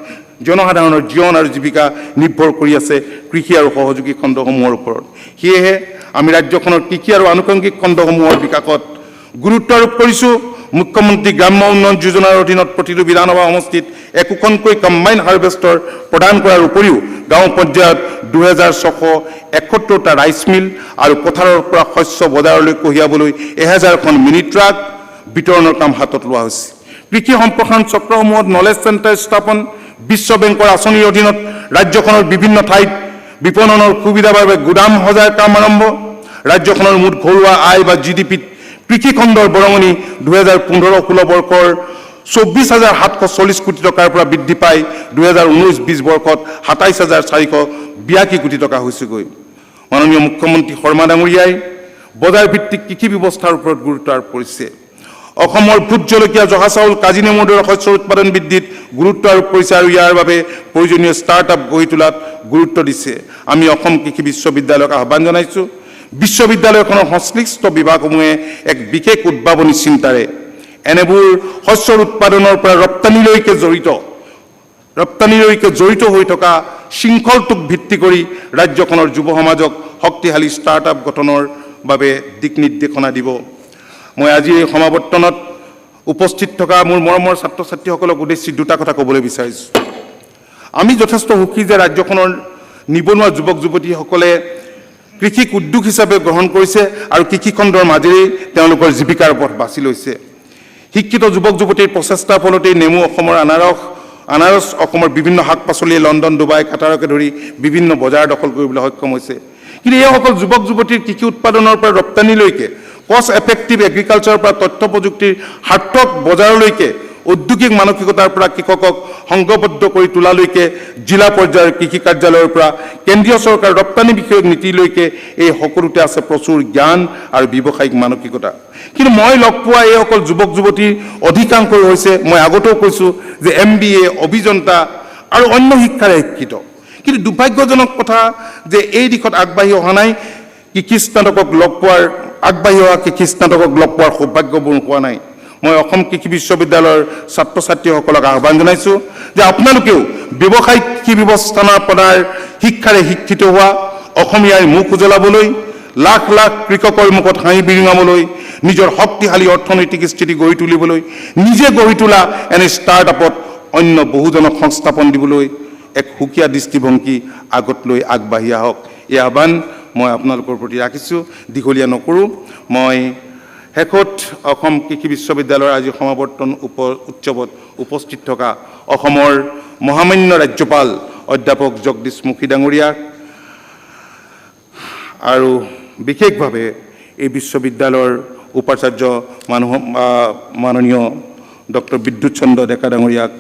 জনসাধাৰণৰ জীৱন আৰু জীৱিকা নিৰ্ভৰ কৰি আছে কৃষি আৰু সহযোগী খণ্ডসমূহৰ ওপৰত। সেয়েহে আমি ৰাজ্যখনৰ কৃষি আৰু আনুষংগিক খণ্ডসমূহৰ বিকাশত গুৰুত্ব আৰোপ কৰিছোঁ। মুখ্যমন্ত্ৰী গ্ৰাম্য উন্নয়ন যোজনাৰ অধীনত প্ৰতিটো বিধানসভা সমষ্টিত একোখনকৈ কম্বাইন হাৰ্ভেষ্টৰ প্ৰদান কৰাৰ উপৰিও গাঁও পৰ্যায়ত 2671টা ৰাইচ মিল আৰু পথাৰৰ পৰা শস্য বজাৰলৈ কঢ়িয়াবলৈ 1000খন মিনি ট্ৰাক বিতৰণৰ কাম হাতত লোৱা হৈছে। কৃষি সম্প্ৰসাৰণ চক্ৰসমূহত নলেজ চেণ্টাৰ স্থাপন, বিশ্ব বেংকৰ আঁচনিৰ অধীনত ৰাজ্যখনৰ বিভিন্ন ঠাইত বিপণনৰ সুবিধাৰ বাবে গুদাম সজাৰ কাম আৰম্ভ। ৰাজ্যখনৰ মুঠ ঘৰুৱা আয় বা GDPত কৃষি খণ্ডৰ বৰঙণি 2015-16 বৰ্ষৰ 24,740 কোটি টকাৰ পৰা বৃদ্ধি পাই 2019-20 বৰ্ষত 27,482 কোটি টকা হৈছেগৈ। মাননীয় মুখ্যমন্ত্ৰী শৰ্মা ডাঙৰীয়াই বজাৰ ভিত্তিক কৃষি ব্যৱস্থাৰ ওপৰত গুৰুত্ব আৰোপ কৰিছে। অসমৰ ভোট জলকীয়া, জহা চাউল, কাজি নেমুৰ দৰে শস্যৰ উৎপাদন বৃদ্ধিত গুৰুত্ব আৰোপ কৰিছে আৰু ইয়াৰ বাবে প্ৰয়োজনীয় ষ্টাৰ্টআপ গঢ়ি তোলাত গুৰুত্ব দিছে। আমি অসম কৃষি বিশ্ববিদ্যালয়ক আহ্বান জনাইছোঁ, বিশ্ববিদ্যালয়খনৰ সংশ্লিষ্ট বিভাগসমূহে এক বিশেষ উদ্ভাৱনী চিন্তাৰে এনেবোৰ শস্যৰ উৎপাদনৰ পৰা ৰপ্তানিলৈকে জড়িত হৈ থকা শৃংখলটোক ভিত্তি কৰি ৰাজ্যখনৰ যুৱ সমাজক শক্তিশালী ষ্টাৰ্টআপ গঠনৰ বাবে দিক নিৰ্দেশনা দিব। মই আজি এই সমাৱৰ্তনত উপস্থিত থকা মোৰ মৰমৰ ছাত্ৰ ছাত্ৰীসকলক উদ্দেশ্যি দুটা কথা ক'বলৈ বিচাৰিছোঁ। আমি যথেষ্ট সুখী যে ৰাজ্যখনৰ নিবনুৱা যুৱক যুৱতীসকলে কৃষিক উদ্যোগ হিচাপে গ্ৰহণ কৰিছে আৰু কৃষিখণ্ডৰ মাজেৰেই তেওঁলোকৰ জীৱিকাৰ পথ বাছি লৈছে। শিক্ষিত যুৱক যুৱতীৰ প্ৰচেষ্টাৰ ফলতেই নেমু অসমৰ আনাৰস অসমৰ বিভিন্ন শাক পাচলিয়ে লণ্ডন ডুবাই কাটাৰকে ধৰি বিভিন্ন বজাৰ দখল কৰিবলৈ সক্ষম হৈছে। কিন্তু এইসকল যুৱক যুৱতীৰ কৃষি উৎপাদনৰ পৰা ৰপ্তানিলৈকে কষ্ট এফেক্টিভ এগ্ৰিকালচাৰৰ পৰা তথ্য প্ৰযুক্তিৰ সাৰ্থক বজাৰলৈকে ঔদ্যোগিক মানসিকতাৰ পৰা কৃষকক সংঘবদ্ধ কৰি তোলালৈকে জিলা পৰ্যায়ৰ কৃষি কাৰ্যালয়ৰ পৰা কেন্দ্ৰীয় চৰকাৰ ৰপ্তানি বিষয়ক নীতিলৈকে এই সকলোতে আছে প্ৰচুৰ জ্ঞান আৰু ব্যৱসায়িক মানসিকতা। কিন্তু মই লগ পোৱা এইসকল যুৱক যুৱতীৰ অধিকাংশই হৈছে, মই আগতেও কৈছোঁ যে MBA, অভিযন্তা আৰু অন্য শিক্ষাৰে শিক্ষিত। কিন্তু দুৰ্ভাগ্যজনক কথা যে এই দিশত আগবাঢ়ি অহা নাই। কৃষি স্নাতকক লগ পোৱাৰ আগবাঢ়ি অহা কৃষি স্নাতকক লগ পোৱাৰ সৌভাগ্যবোৰ পোৱা নাই। মই অসম কৃষি বিশ্ববিদ্যালয়ৰ ছাত্ৰ ছাত্ৰীসকলক আহ্বান জনাইছোঁ যে আপোনালোকেও ব্যৱসায়িক কৃষি ব্যৱস্থাপনাৰ শিক্ষাৰে শিক্ষিত হোৱা, অসমীয়াৰ মুখ উজ্বলাবলৈ, লাখ লাখ কৃষকৰ মুখত হাঁহি বিৰিঙাবলৈ, নিজৰ শক্তিশালী অৰ্থনৈতিক স্থিতি গঢ়ি তুলিবলৈ, নিজে গঢ়ি তোলা এনে ষ্টাৰ্টআপত অন্য বহুজনক সংস্থাপন দিবলৈ এক সুকীয়া দৃষ্টিভংগী আগত লৈ আগবাঢ়ি আহক। এই আহ্বান মই আপোনালোকৰ প্ৰতি ৰাখিছোঁ। দীঘলীয়া নকৰোঁ। মই শেষত অসম কৃষি বিশ্ববিদ্যালয়ৰ আজি সমাৱৰ্তন উৎসৱত উপস্থিত থকা অসমৰ মহামান্য ৰাজ্যপাল অধ্যাপক জগদীশ মুখী ডাঙৰীয়াক আৰু বিশেষভাৱে এই বিশ্ববিদ্যালয়ৰ উপাচাৰ্য মাননীয় ডক্টৰ বিদ্যুৎ চন্দ্ৰ ডেকা ডাঙৰীয়াক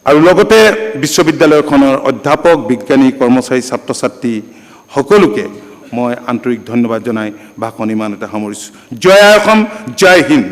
আৰু লগতে বিশ্ববিদ্যালয়খনৰ অধ্যাপক, বিজ্ঞানী, কৰ্মচাৰী, ছাত্ৰ ছাত্ৰী সকলোকে মই আন্তৰিক ধন্যবাদ জনাই ভাষণ ইমানতে সামৰিছোঁ। জয় অসম, জয় Hind.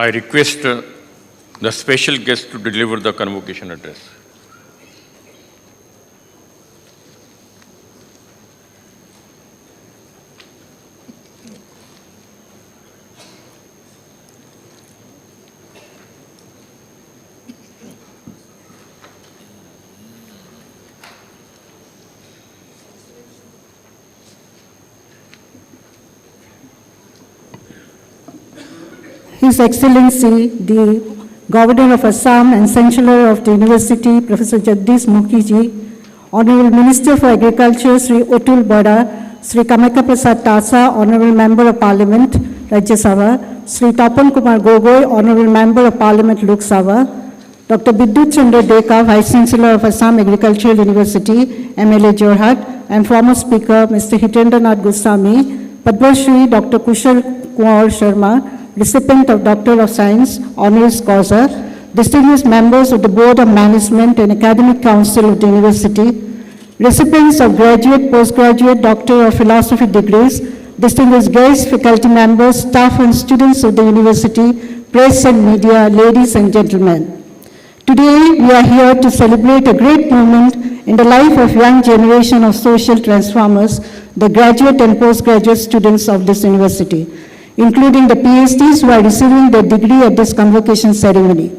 I request the special guest to deliver the convocation address. His Excellency, the Governor of Assam and Chancellor of the University, Professor Jagdish Mukhiji, Honorable Minister for Agriculture, Sri Otul Bora, Sri Kamakya Prasad Tasa, Honorable Member of Parliament, Rajya Sabha, Sri Tapan Kumar Gogoi, Honorable Member of Parliament, Lok Sabha, Dr. Bidyut Chandra Deka, Vice Chancellor of Assam Agricultural University, MLA Jorhat, and former Speaker, Mr. Hitendranath Goswami, Padma Shri Dr. Kushal Kumar Sharma, recipient of Doctor of Science, Honoris Causa, distinguished members of the Board of Management and Academic Council of the University, recipients of graduate, postgraduate, Doctor of Philosophy degrees, distinguished guests, faculty members, staff and students of the University, press and media, ladies and gentlemen. Today, we are here to celebrate a great moment in the life of young generation of social transformers, the graduate and postgraduate students of this university, including the PhDs who are receiving their degree at this convocation ceremony.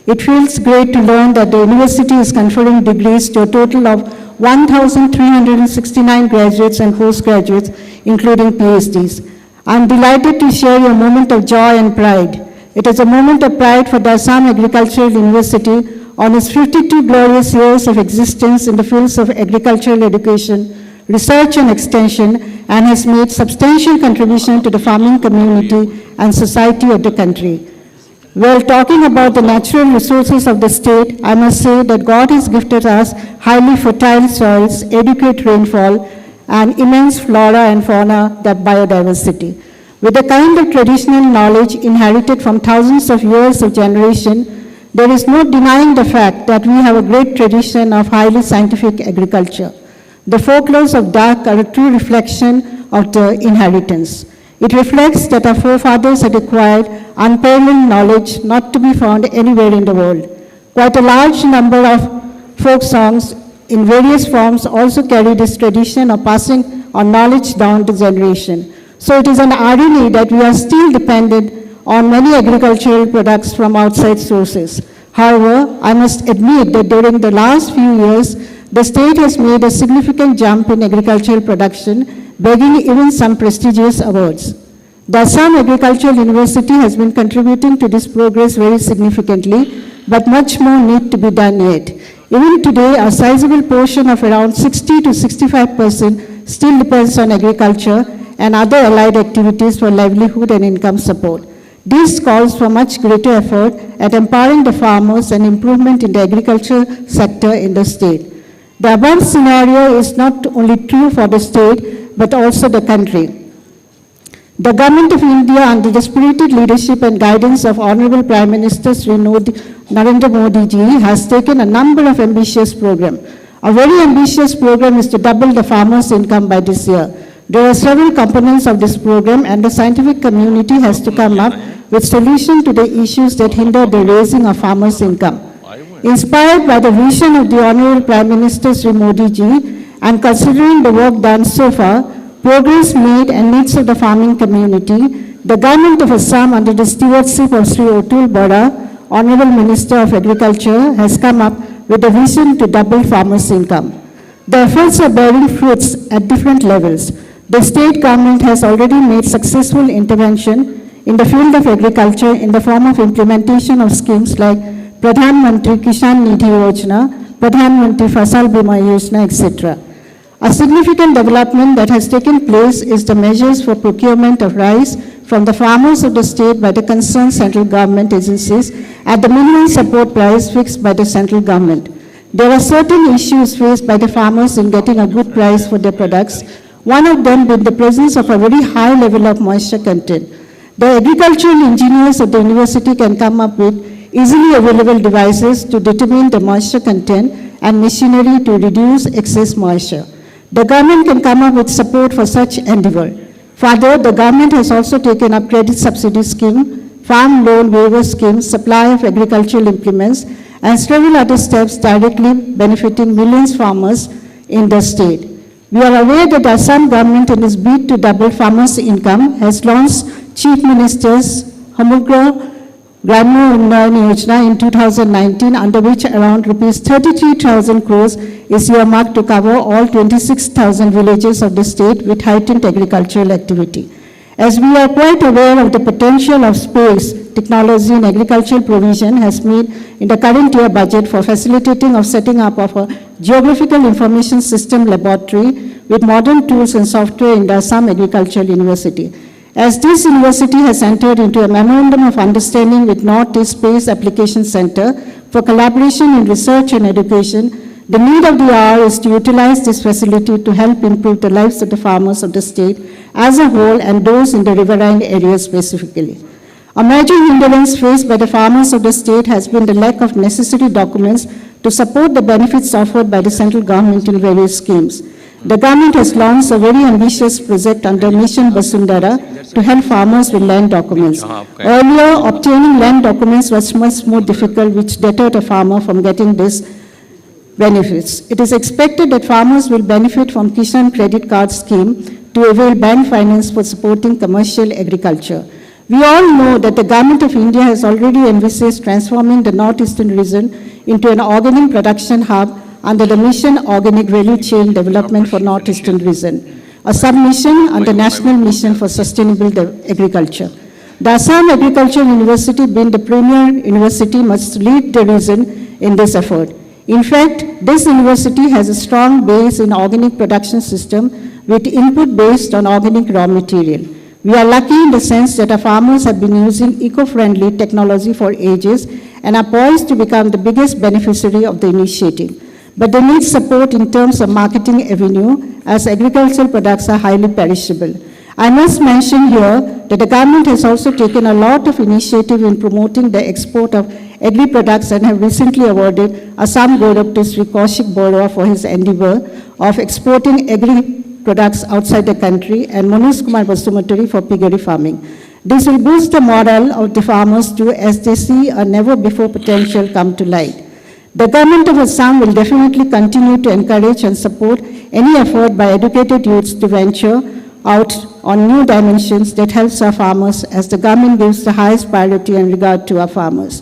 It feels great to learn that the university is conferring degrees to a total of 1,369 graduates and postgraduates, including PhDs. I am delighted to share a moment of joy and pride. It is a moment of pride for the Assam Agricultural University on its 52 glorious years of existence in the fields of agricultural education, research and extension, and has made substantial contribution to the farming community and society of the country. While talking about the natural resources of the state, I must say that God has gifted us highly fertile soils, adequate rainfall, and immense flora and fauna, that biodiversity. With the kind of traditional knowledge inherited from thousands of years of generation, there is no denying the fact that we have a great tradition of highly scientific agriculture. The folklores of Dak are a true reflection of the inheritance. It reflects that our forefathers had acquired unparalleled knowledge not to be found anywhere in the world. Quite a large number of folk songs in various forms also carry this tradition of passing on knowledge down to generation. So it is an irony that we are still dependent on many agricultural products from outside sources. However, I must admit that during the last few years, the state has made a significant jump in agricultural production, begging even some prestigious awards. The Assam Agricultural University has been contributing to this progress very significantly, but much more need to be done yet. Even today, a sizable portion of around 60 to 65% still depends on agriculture and other allied activities for livelihood and income support. This calls for much greater effort at empowering the farmers and improvement in the agriculture sector in the state. The above scenario is not only true for the state, but also the country. The Government of India, under the spirited leadership and guidance of Honorable Prime Minister Sri Narendra Modi ji, has taken a number of ambitious programs. A very ambitious program is to double the farmers' income by this year. There are several components of this program, and the scientific community has to come up with solutions to the issues that hinder the raising of farmers' income. Inspired by the vision of the Honorable Prime Minister Sri Modi ji, and considering the work done so far, progress made and needs of the farming community, the Government of Assam, under the stewardship of Sri Otul Bora, Honorable Minister of Agriculture, has come up with a vision to double farmers' income. The efforts are bearing fruits at different levels. The state government has already made successful intervention in the field of agriculture in the form of implementation of schemes like Pradhan Mantri Kishan Nidhi Yojana, Pradhan Mantri Fasal Bima Yojana, etc. A significant development that has taken place is the measures for procurement of rice from the farmers of the state by the concerned central government agencies at the minimum support price fixed by the central government. There are certain issues faced by the farmers in getting a good price for their products, one of them being the presence of a very high level of moisture content. The agricultural engineers of the university can come up with easily available devices to determine the moisture content and machinery to reduce excess moisture. The government can come up with support for such endeavor. Further, the government has also taken up credit subsidy scheme, farm loan waiver scheme, supply of agricultural implements, and several other steps directly benefiting millions of farmers in the state. We are aware that the Assam government, in its bid to double farmers' income, has launched Chief Minister's Samugra Gramya Unnayan Yojana in 2019, under which around Rs 33,000 crores is earmarked to cover all 26,000 villages of the state with heightened agricultural activity. As we are quite aware of the potential of space, technology and agricultural provision has made in the current year budget for facilitating of setting up of a geographical information system laboratory with modern tools and software in the Assam Agricultural University. As this university has entered into a memorandum of understanding with North-East Space Application Center for collaboration in research and education, the need of the hour is to utilize this facility to help improve the lives of the farmers of the state as a whole and those in the riverine areas specifically. A major hindrance faced by the farmers of the state has been the lack of necessary documents to support the benefits offered by the central government in various schemes. The government has launched a very ambitious project under Mission Basundhara to help farmers with land documents. Earlier, obtaining land documents was much more difficult, which deterred a farmer from getting these benefits. It is expected that farmers will benefit from Kishan Credit Card Scheme to avail bank finance for supporting commercial agriculture. We all know that the Government of India has already envisaged transforming the northeastern region into an organic production hub under the Mission Organic Value Chain Development for Northeastern Region, a sub-mission under National Mission for Sustainable Agriculture. The Assam Agricultural University, being the premier university, must lead the region in this effort. In fact, this university has a strong base in organic production system with input based on organic raw material. We are lucky in the sense that our farmers have been using eco-friendly technology for ages and are poised to become the biggest beneficiary of the initiative. But they need support in terms of marketing avenue, as agricultural products are highly perishable. I must mention here that the government has also taken a lot of initiative in promoting the export of agri products and have recently awarded Assam Gaurav to Sri Kaushik Borua for his endeavor of exporting agri products outside the country, and Manoj Kumar Basumatari for piggery farming. This will boost the morale of the farmers too, as they see a never-before potential come to light. The government of Assam will definitely continue to encourage and support any effort by educated youths to venture out on new dimensions that helps our farmers, as the government gives the highest priority and regard to our farmers.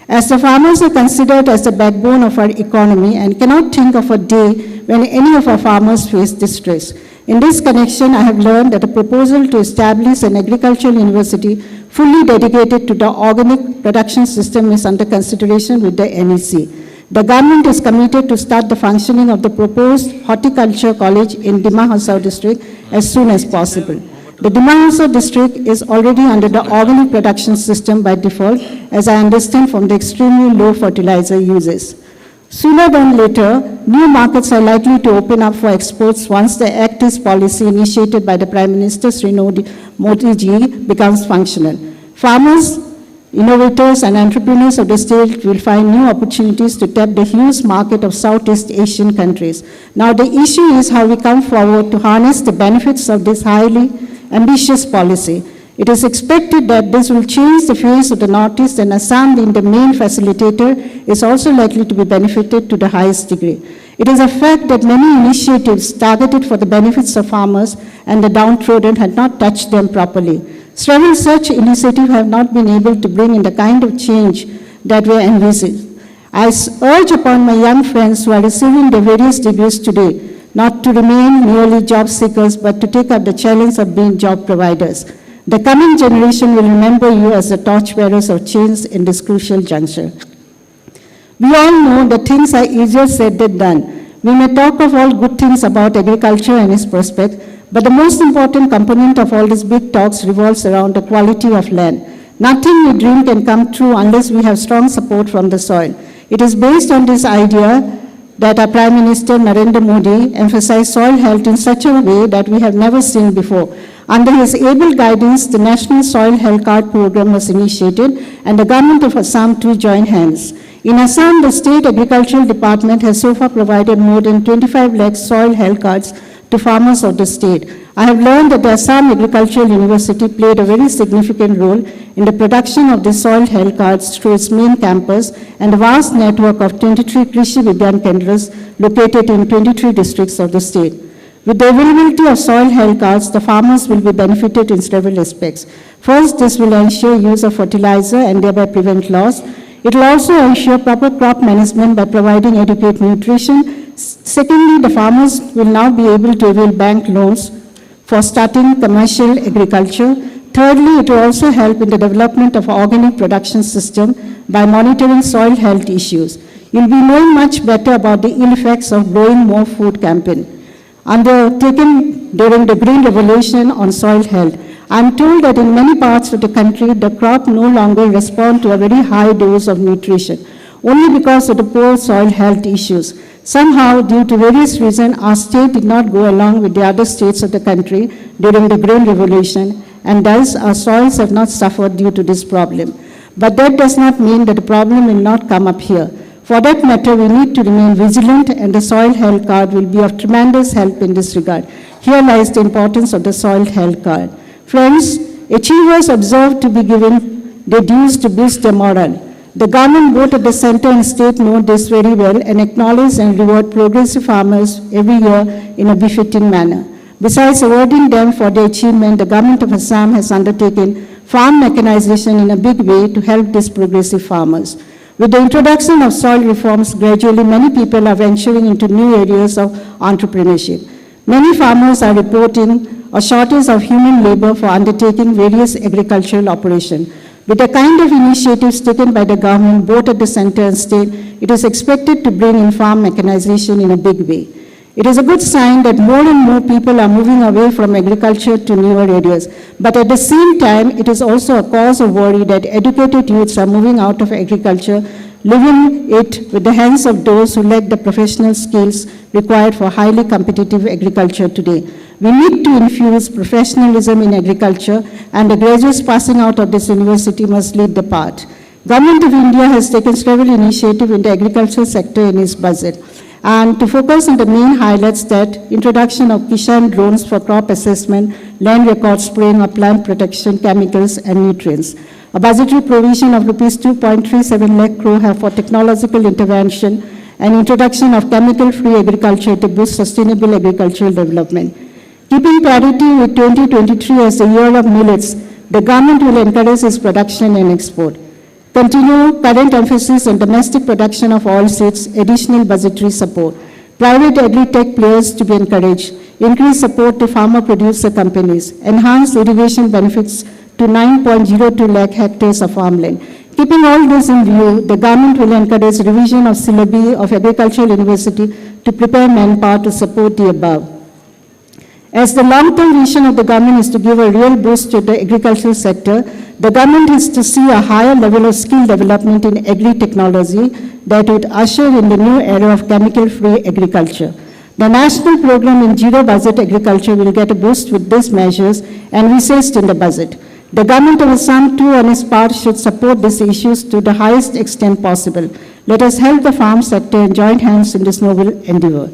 As the farmers are considered as the backbone of our economy and cannot think of a day when any of our farmers face distress. In this connection, I have learned that a proposal to establish an agricultural university fully dedicated to the organic production system is under consideration with the NEC. The government is committed to start the functioning of the proposed horticulture college in Dima Hasao district as soon as possible. The Dima Hasao district is already under the organic production system by default, as I understand from the extremely low fertilizer uses. Sooner than later, new markets are likely to open up for exports once the Act East policy initiated by the Prime Minister Sri Modi ji becomes functional. Farmers, innovators and entrepreneurs of the state will find new opportunities to tap the huge market of Southeast Asian countries. Now the issue is how we come forward to harness the benefits of this highly ambitious policy. It is expected that this will change the face of the Northeast, and Assam, being the main facilitator, is also likely to be benefited to the highest degree. It is a fact that many initiatives targeted for the benefits of farmers and the downtrodden had not touched them properly. Several such initiatives have not been able to bring in the kind of change that were envisaged. I urge upon my young friends who are receiving their various degrees today not to remain merely job seekers, but to take up the challenge of being job providers. The coming generation will remember you as the torchbearers of change in this crucial juncture. We all know that things are easier said than done. We may talk of all good things about agriculture and its prospects, but the most important component of all these big talks revolves around the quality of land. Nothing we dream can come true unless we have strong support from the soil. It is based on this idea that our Prime Minister Narendra Modi emphasized soil health in such a way that we have never seen before. Under his able guidance, the National Soil Health Card Program was initiated, and the government of Assam too joined hands. In Assam, the State Agricultural Department has so far provided more than 25 lakh soil health cards to farmers of the state. I have learned that the Assam Agricultural University played a very significant role in the production of the soil health cards through its main campus and a vast network of 23 Krishi Vigyan Kendras located in 23 districts of the state. With the availability of soil health cards, the farmers will be benefited in several aspects. First, this will ensure use of fertilizer and thereby prevent loss. It will also ensure proper crop management by providing adequate nutrition. Secondly, the farmers will now be able to avail bank loans for starting commercial agriculture. Thirdly, it will also help in the development of organic production system by monitoring soil health issues. You'll be knowing much better about the ill effects of growing more food campaign undertaken during the Green Revolution on soil health. I am told that in many parts of the country, the crop no longer respond to a very high dose of nutrition, only because of the poor soil health issues. Somehow, due to various reasons, our state did not go along with the other states of the country during the Green Revolution, and thus our soils have not suffered due to this problem. But that does not mean that the problem will not come up here. For that matter, we need to remain vigilant, and the soil health card will be of tremendous help in this regard. Here lies the importance of the soil health card. Friends, achievers observe to be given their dues to boost their morale. The government, both at the center and state, know this very well and acknowledge and reward progressive farmers every year in a befitting manner. Besides awarding them for their achievement, the government of Assam has undertaken farm mechanization in a big way to help these progressive farmers. With the introduction of soil reforms, gradually many people are venturing into new areas of entrepreneurship. Many farmers are reporting a shortage of human labor for undertaking various agricultural operations. With the kind of initiatives taken by the government, both at the center and state, it is expected to bring in farm mechanization in a big way. It is a good sign that more and more people are moving away from agriculture to newer areas. But at the same time, it is also a cause of worry that educated youths are moving out of agriculture, leaving it with the hands of those who lack the professional skills required for highly competitive agriculture today. We need to infuse professionalism in agriculture, and the graduates passing out of this university must lead the part. Government of India has taken several initiatives in the agricultural sector in its budget. and to focus on the main highlights that introduction of Kishan drones for crop assessment, land record spraying of plant protection, chemicals and nutrients. A budgetary provision of rupees 2.37 lakh crore for technological intervention and introduction of chemical-free agriculture to boost sustainable agricultural development. Keeping priority with 2023 as the year of millets, the government will encourage its production and export. Continue current emphasis on domestic production of oilseeds, additional budgetary support. Private agri-tech players to be encouraged. Increase support to farmer-producer companies. Enhance irrigation benefits to 9.02 lakh hectares of farmland. Keeping all this in view, the government will encourage revision of syllabi of Agricultural University to prepare manpower to support the above. As the long-term vision of the government is to give a real boost to the agricultural sector, the government is to see a higher level of skill development in agri-technology that would usher in the new era of chemical-free agriculture. The national program in zero-budget agriculture will get a boost with these measures and recessed in the budget. The government of Assam, too, on its part, should support these issues to the highest extent possible. Let us help the farm sector and join hands in this noble endeavor.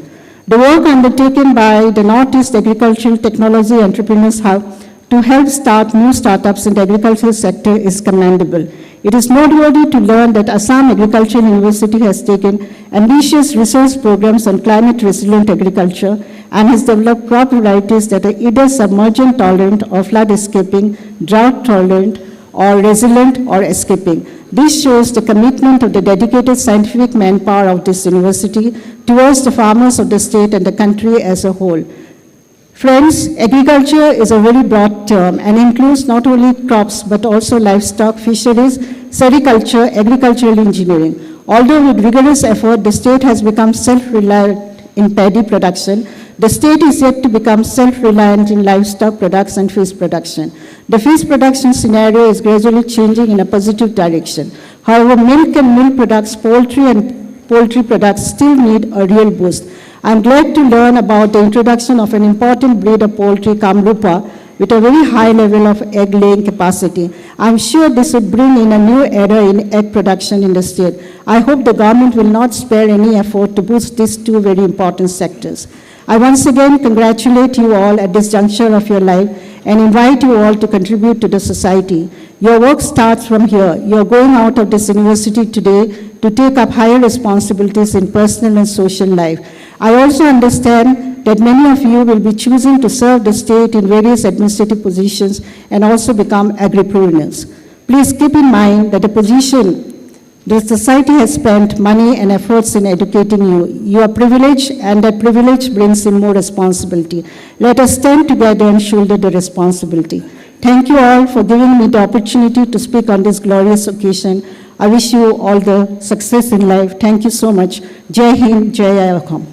The work undertaken by the Northeast Agricultural Technology Entrepreneurs Hub to help start new startups in the agricultural sector is commendable. It is noteworthy to learn that Assam Agricultural University has taken ambitious research programs on climate-resilient agriculture and has developed crop varieties that are either submergent tolerant or flood escaping, drought tolerant, or resilient or escaping. This shows the commitment of the dedicated scientific manpower of this university towards the farmers of the state and the country as a whole. Friends, agriculture is a very broad term and includes not only crops but also livestock, fisheries, sericulture, agricultural engineering. Although with vigorous effort, the state has become self-reliant in paddy production, the state is yet to become self-reliant in livestock products and fish production. The fish production scenario is gradually changing in a positive direction. However, milk and milk products, poultry and poultry products still need a real boost. I'm glad to learn about the introduction of an important breed of poultry, Kamrupa, with a very high level of egg-laying capacity. I'm sure this would bring in a new era in egg production in the state. I hope the government will not spare any effort to boost these two very important sectors. I once again congratulate you all at this juncture of your life and invite you all to contribute to the society. Your work starts from here. You're going out of this university today to take up higher responsibilities in personal and social life. I also understand that many of you will be choosing to serve the state in various administrative positions and also become agripreneurs. Please keep in mind that the society has spent money and efforts in educating you. You are privileged, and that privilege brings in more responsibility. Let us stand together and shoulder the responsibility. Thank you all for giving me the opportunity to speak on this glorious occasion. I wish you all the success in life. Thank you so much. Jai Hind, Jai Assam.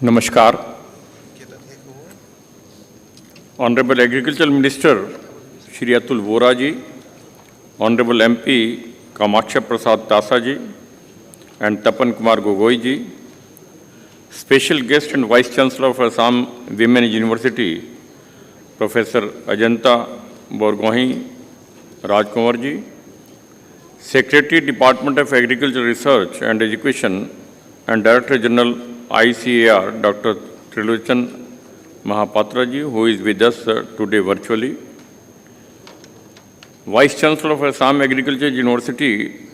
Namaskar. Honorable Agricultural Minister Shri Atul Vora ji, Honorable MP Kamaksha Prasad Tasa ji and Tapan Kumar Gogoi ji, Special Guest and Vice Chancellor of Assam Women's University, Professor Ajanta Borgohain Rajkumar ji, Secretary Department of Agricultural Research and Education and Director General ICAR, Dr. Trilochan Mahapatra ji, who is with us today virtually. Vice Chancellor of Assam Agriculture University,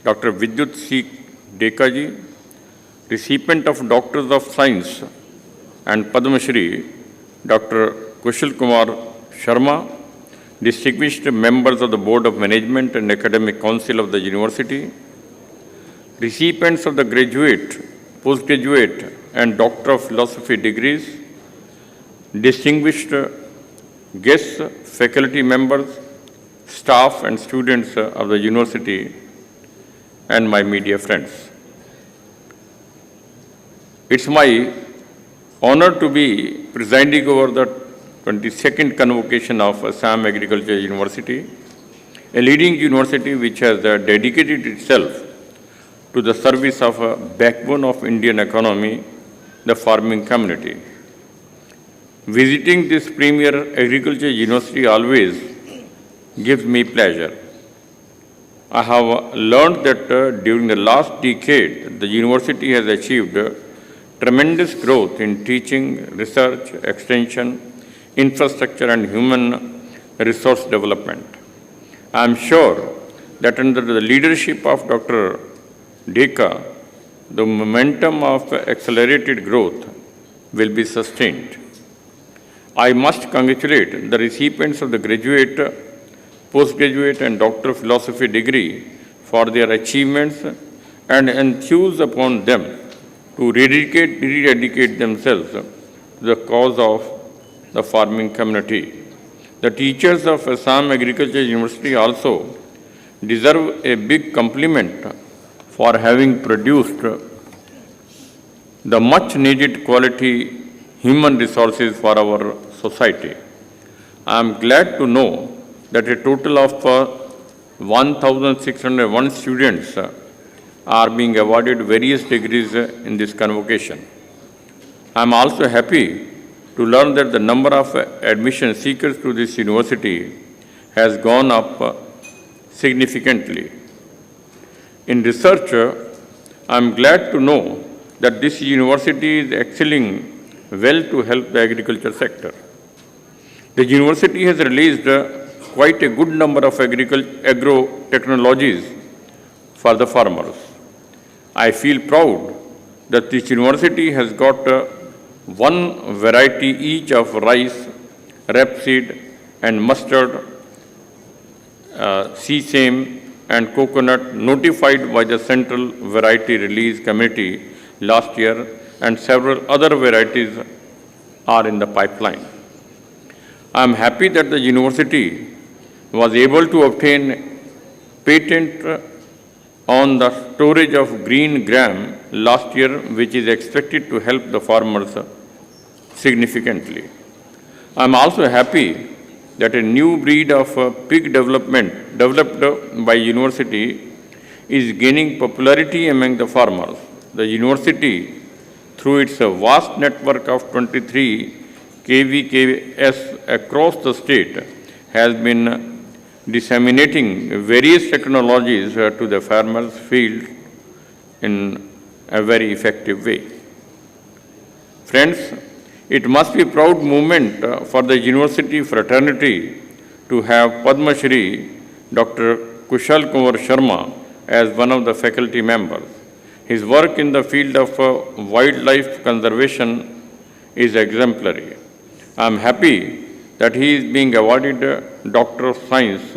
Dr. Vidyut C. Deka ji, recipient of Doctors of Science and Padma Shri, Dr. Kushal Kumar Sharma, distinguished members of the Board of Management and Academic Council of the University, recipients of the graduate, postgraduate and Doctor of Philosophy degrees, distinguished guests, faculty members, staff and students of the university, and my media friends. It's my Honored to be presiding over the 22nd Convocation of Assam Agriculture University, a leading university which has dedicated itself to the service of a backbone of Indian economy, the farming community. Visiting this premier agriculture university always gives me pleasure. I have learned that during the last decade, the university has achieved tremendous growth in teaching, research, extension, infrastructure, and human resource development. I am sure that under the leadership of Dr. Deka, the momentum of accelerated growth will be sustained. I must congratulate the recipients of the graduate, postgraduate, and Doctor of Philosophy degree for their achievements and enthuse upon them to rededicate themselves to the cause of the farming community. The teachers of Assam Agriculture University also deserve a big compliment for having produced the much needed quality human resources for our society. I am glad to know that a total of 1,601 students are being awarded various degrees in this convocation. I am also happy to learn that the number of admission seekers to this university has gone up significantly. In research, I am glad to know that this university is excelling well to help the agriculture sector. The university has released quite a good number of agro technologies for the farmers. I feel proud that this university has got one variety each of rice, rapeseed, and mustard, sesame, and coconut notified by the Central Variety Release Committee last year, and several other varieties are in the pipeline. I am happy that the university was able to obtain patent on the storage of green gram last year, which is expected to help the farmers significantly. I am also happy that a new breed of pig developed by university is gaining popularity among the farmers. The university, through its vast network of 23 KVKS across the state, has been disseminating various technologies to the farmers' field in a very effective way. Friends, it must be a proud moment for the university fraternity to have Padma Shri Dr. Kushal Kumar Sharma as one of the faculty members. His work in the field of wildlife conservation is exemplary. I am happy that he is being awarded Doctor of Science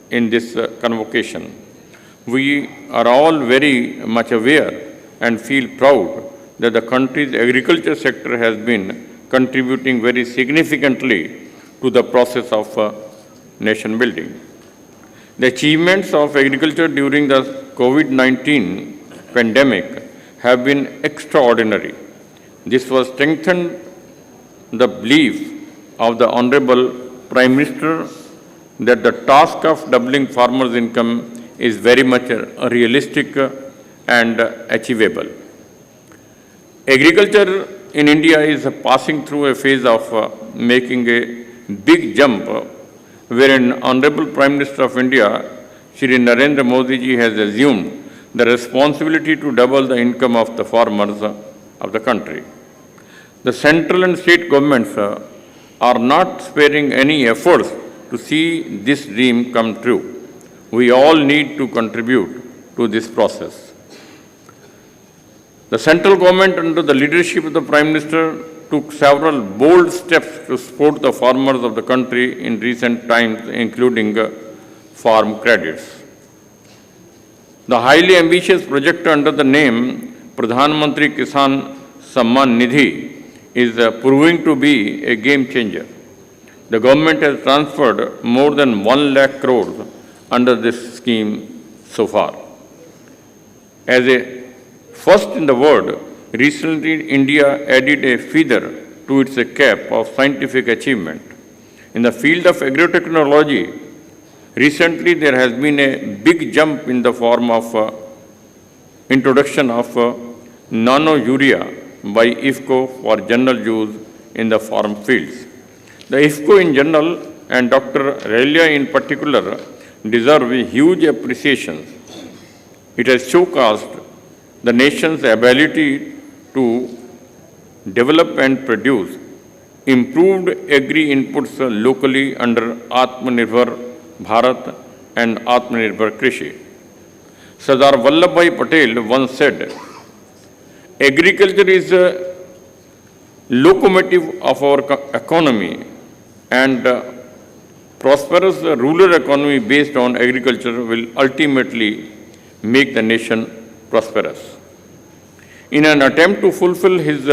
in this convocation. We are all very much aware and feel proud that the country's agriculture sector has been contributing very significantly to the process of nation building. The achievements of agriculture during the COVID-19 pandemic have been extraordinary. This was strengthened the belief of the Honorable Prime Minister that the task of doubling farmers' income is very much realistic and achievable. Agriculture in India is passing through a phase of making a big jump, wherein Honorable Prime Minister of India, Shri Narendra Modi ji, has assumed the responsibility to double the income of the farmers of the country. The central and state governments are not sparing any efforts to see this dream come true. We all need to contribute to this process. The central government, under the leadership of the Prime Minister, took several bold steps to support the farmers of the country in recent times, including farm credits. The highly ambitious project under the name Pradhan Mantri Kisan Samman Nidhi is proving to be a game changer. The government has transferred more than 1 lakh crores under this scheme so far. As a first in the world, Recently, India added a feather to its cap of scientific achievement. In the field of agrotechnology, recently there has been a big jump in the form of introduction of nano-urea by IFCO for general use in the farm fields. The IFCO in general and Dr. Relia in particular deserve a huge appreciation. It has showcased the nation's ability to develop and produce improved agri inputs locally under Atmanirbhar Bharat and Atmanirbhar Krishi. Sardar Vallabhbhai Patel once said, agriculture is a locomotive of our economy, and prosperous rural economy based on agriculture will ultimately make the nation prosperous. In an attempt to fulfill his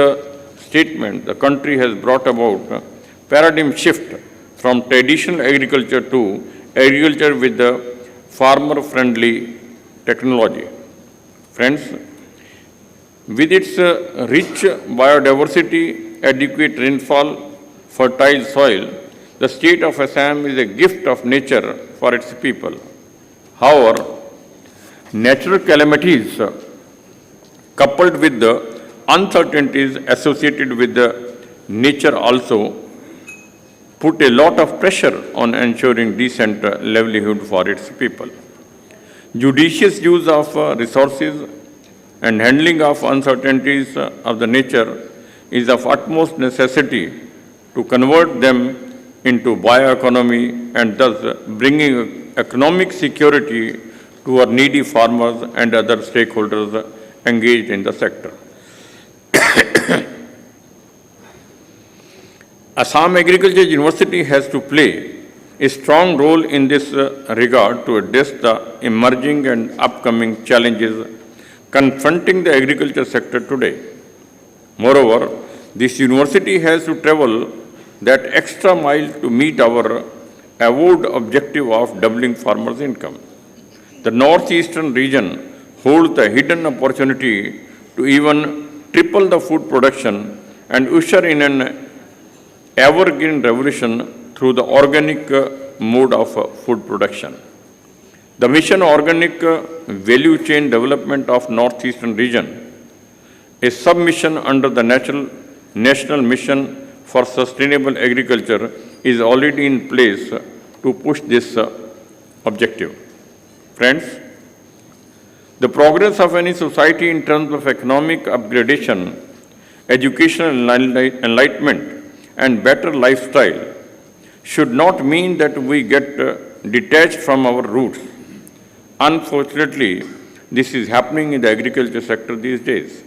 statement, the country has brought about a paradigm shift from traditional agriculture to agriculture with the farmer-friendly technology. Friends, with its rich biodiversity, adequate rainfall, fertile soil, the state of Assam is a gift of nature for its people. However, natural calamities coupled with the uncertainties associated with the nature also put a lot of pressure on ensuring decent livelihood for its people. Judicious use of resources and handling of uncertainties of the nature is of utmost necessity to convert them into bioeconomy and thus bringing economic security to our needy farmers and other stakeholders engaged in the sector. Assam Agriculture University has to play a strong role in this regard to address the emerging and upcoming challenges confronting the agriculture sector today. Moreover, this university has to travel that extra mile to meet our avowed objective of doubling farmers' income. The northeastern region holds the hidden opportunity to even triple the food production and usher in an evergreen revolution through the organic mode of food production. The mission Organic Value Chain Development of Northeastern Region, a submission under the National Mission for Sustainable Agriculture, is already in place to push this objective. Friends, the progress of any society in terms of economic upgradation, educational enlightenment, and better lifestyle should not mean that we get detached from our roots. Unfortunately, this is happening in the agriculture sector these days.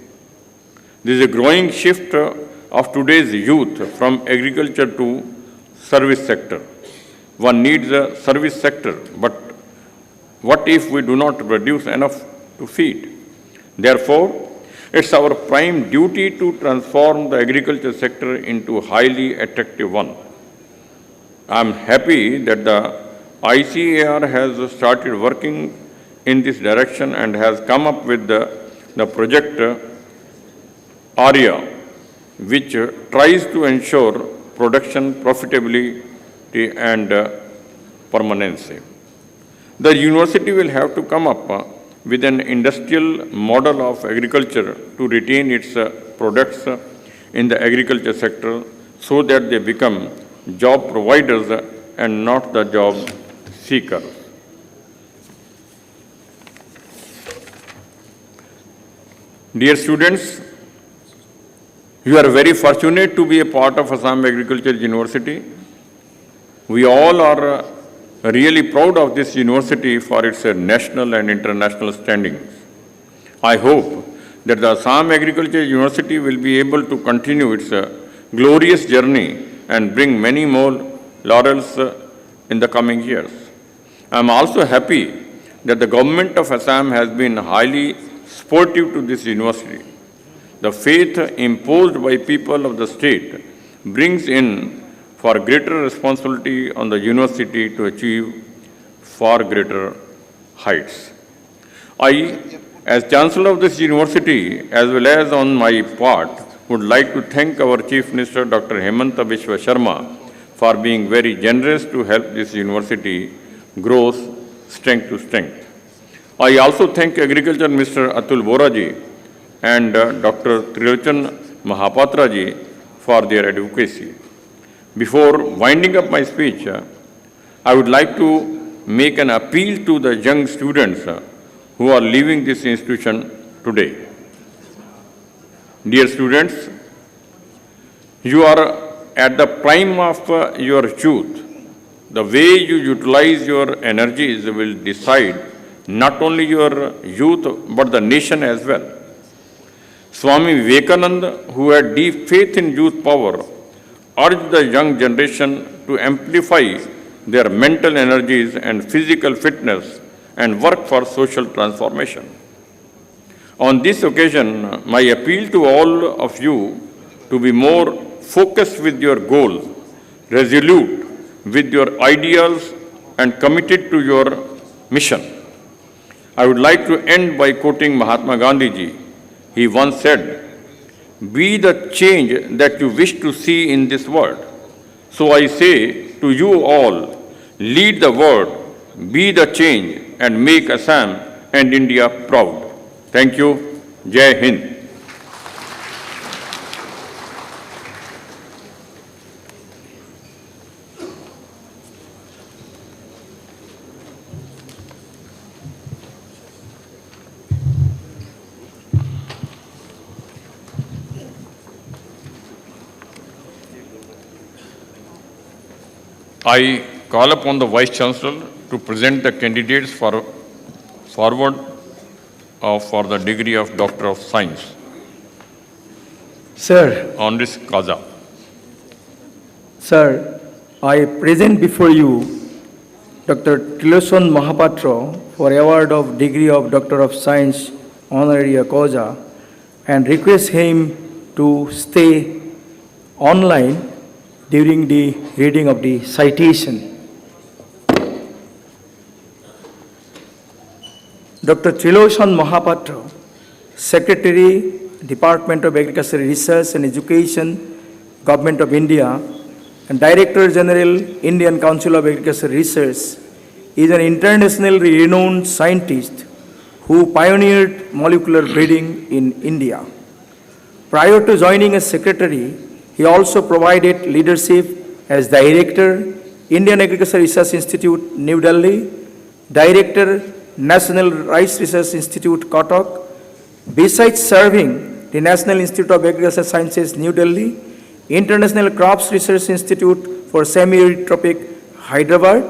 There is a growing shift of today's youth from agriculture to service sector. One needs a service sector, but what if we do not produce enough to feed? Therefore, it's our prime duty to transform the agriculture sector into a highly attractive one. I'm happy that the ICAR has started working in this direction and has come up with the project ARIA, which tries to ensure production profitability and permanency. The university will have to come up with an industrial model of agriculture to retain its products in the agriculture sector so that they become job providers and not the job seekers. Dear students, you are very fortunate to be a part of Assam Agriculture University. We all are really proud of this university for its national and international standings. I hope that the Assam Agriculture University will be able to continue its glorious journey and bring many more laurels in the coming years. I am also happy that the government of Assam has been highly supportive to this university. The faith imposed by people of the state brings in for greater responsibility on the university to achieve far greater heights. I As Chancellor of this university, as well as on my part, would like to thank our Chief Minister Dr. Hemanta Biswa Sharma for being very generous to help this university grow strength to strength. I also thank Agriculture Minister Atul Boraji and Dr. Trilochan Mahapatra ji for their advocacy. Before winding up my speech, I would like to make an appeal to the young students who are leaving this institution today. Dear students, you are at the prime of your youth. The way you utilize your energies will decide not only your youth but the nation as well. Swami Vivekananda, who had deep faith in youth power, urged the young generation to amplify their mental energies and physical fitness and work for social transformation. On this occasion, my appeal to all of you to be more focused with your goals, resolute with your ideals, and committed to your mission. I would like to end by quoting Mahatma Gandhi ji. He once said, "Be the change that you wish to see in this world." So I say to you all, lead the world, be the change, and make Assam and India proud. Thank you. Jai Hind. I call upon the Vice Chancellor to present the candidates for the degree of Doctor of Science. Sir, On this Kaza. Sir, I present before you Dr. Trilochan Mahapatra for award of degree of Doctor of Science Honorary causa and request him to stay online during the reading of the citation. Dr. Trilochan Mahapatra, Secretary, Department of Agricultural Research and Education, Government of India, and Director General, Indian Council of Agricultural Research, is an internationally renowned scientist who pioneered molecular breeding in India. Prior to joining as secretary, he also provided leadership as Director, Indian Agricultural Research Institute, New Delhi, Director, National Rice Research Institute, Cuttack. Besides serving the National Institute of Agricultural Sciences, New Delhi, International Crops Research Institute for Semi-Arid Tropic, Hyderabad,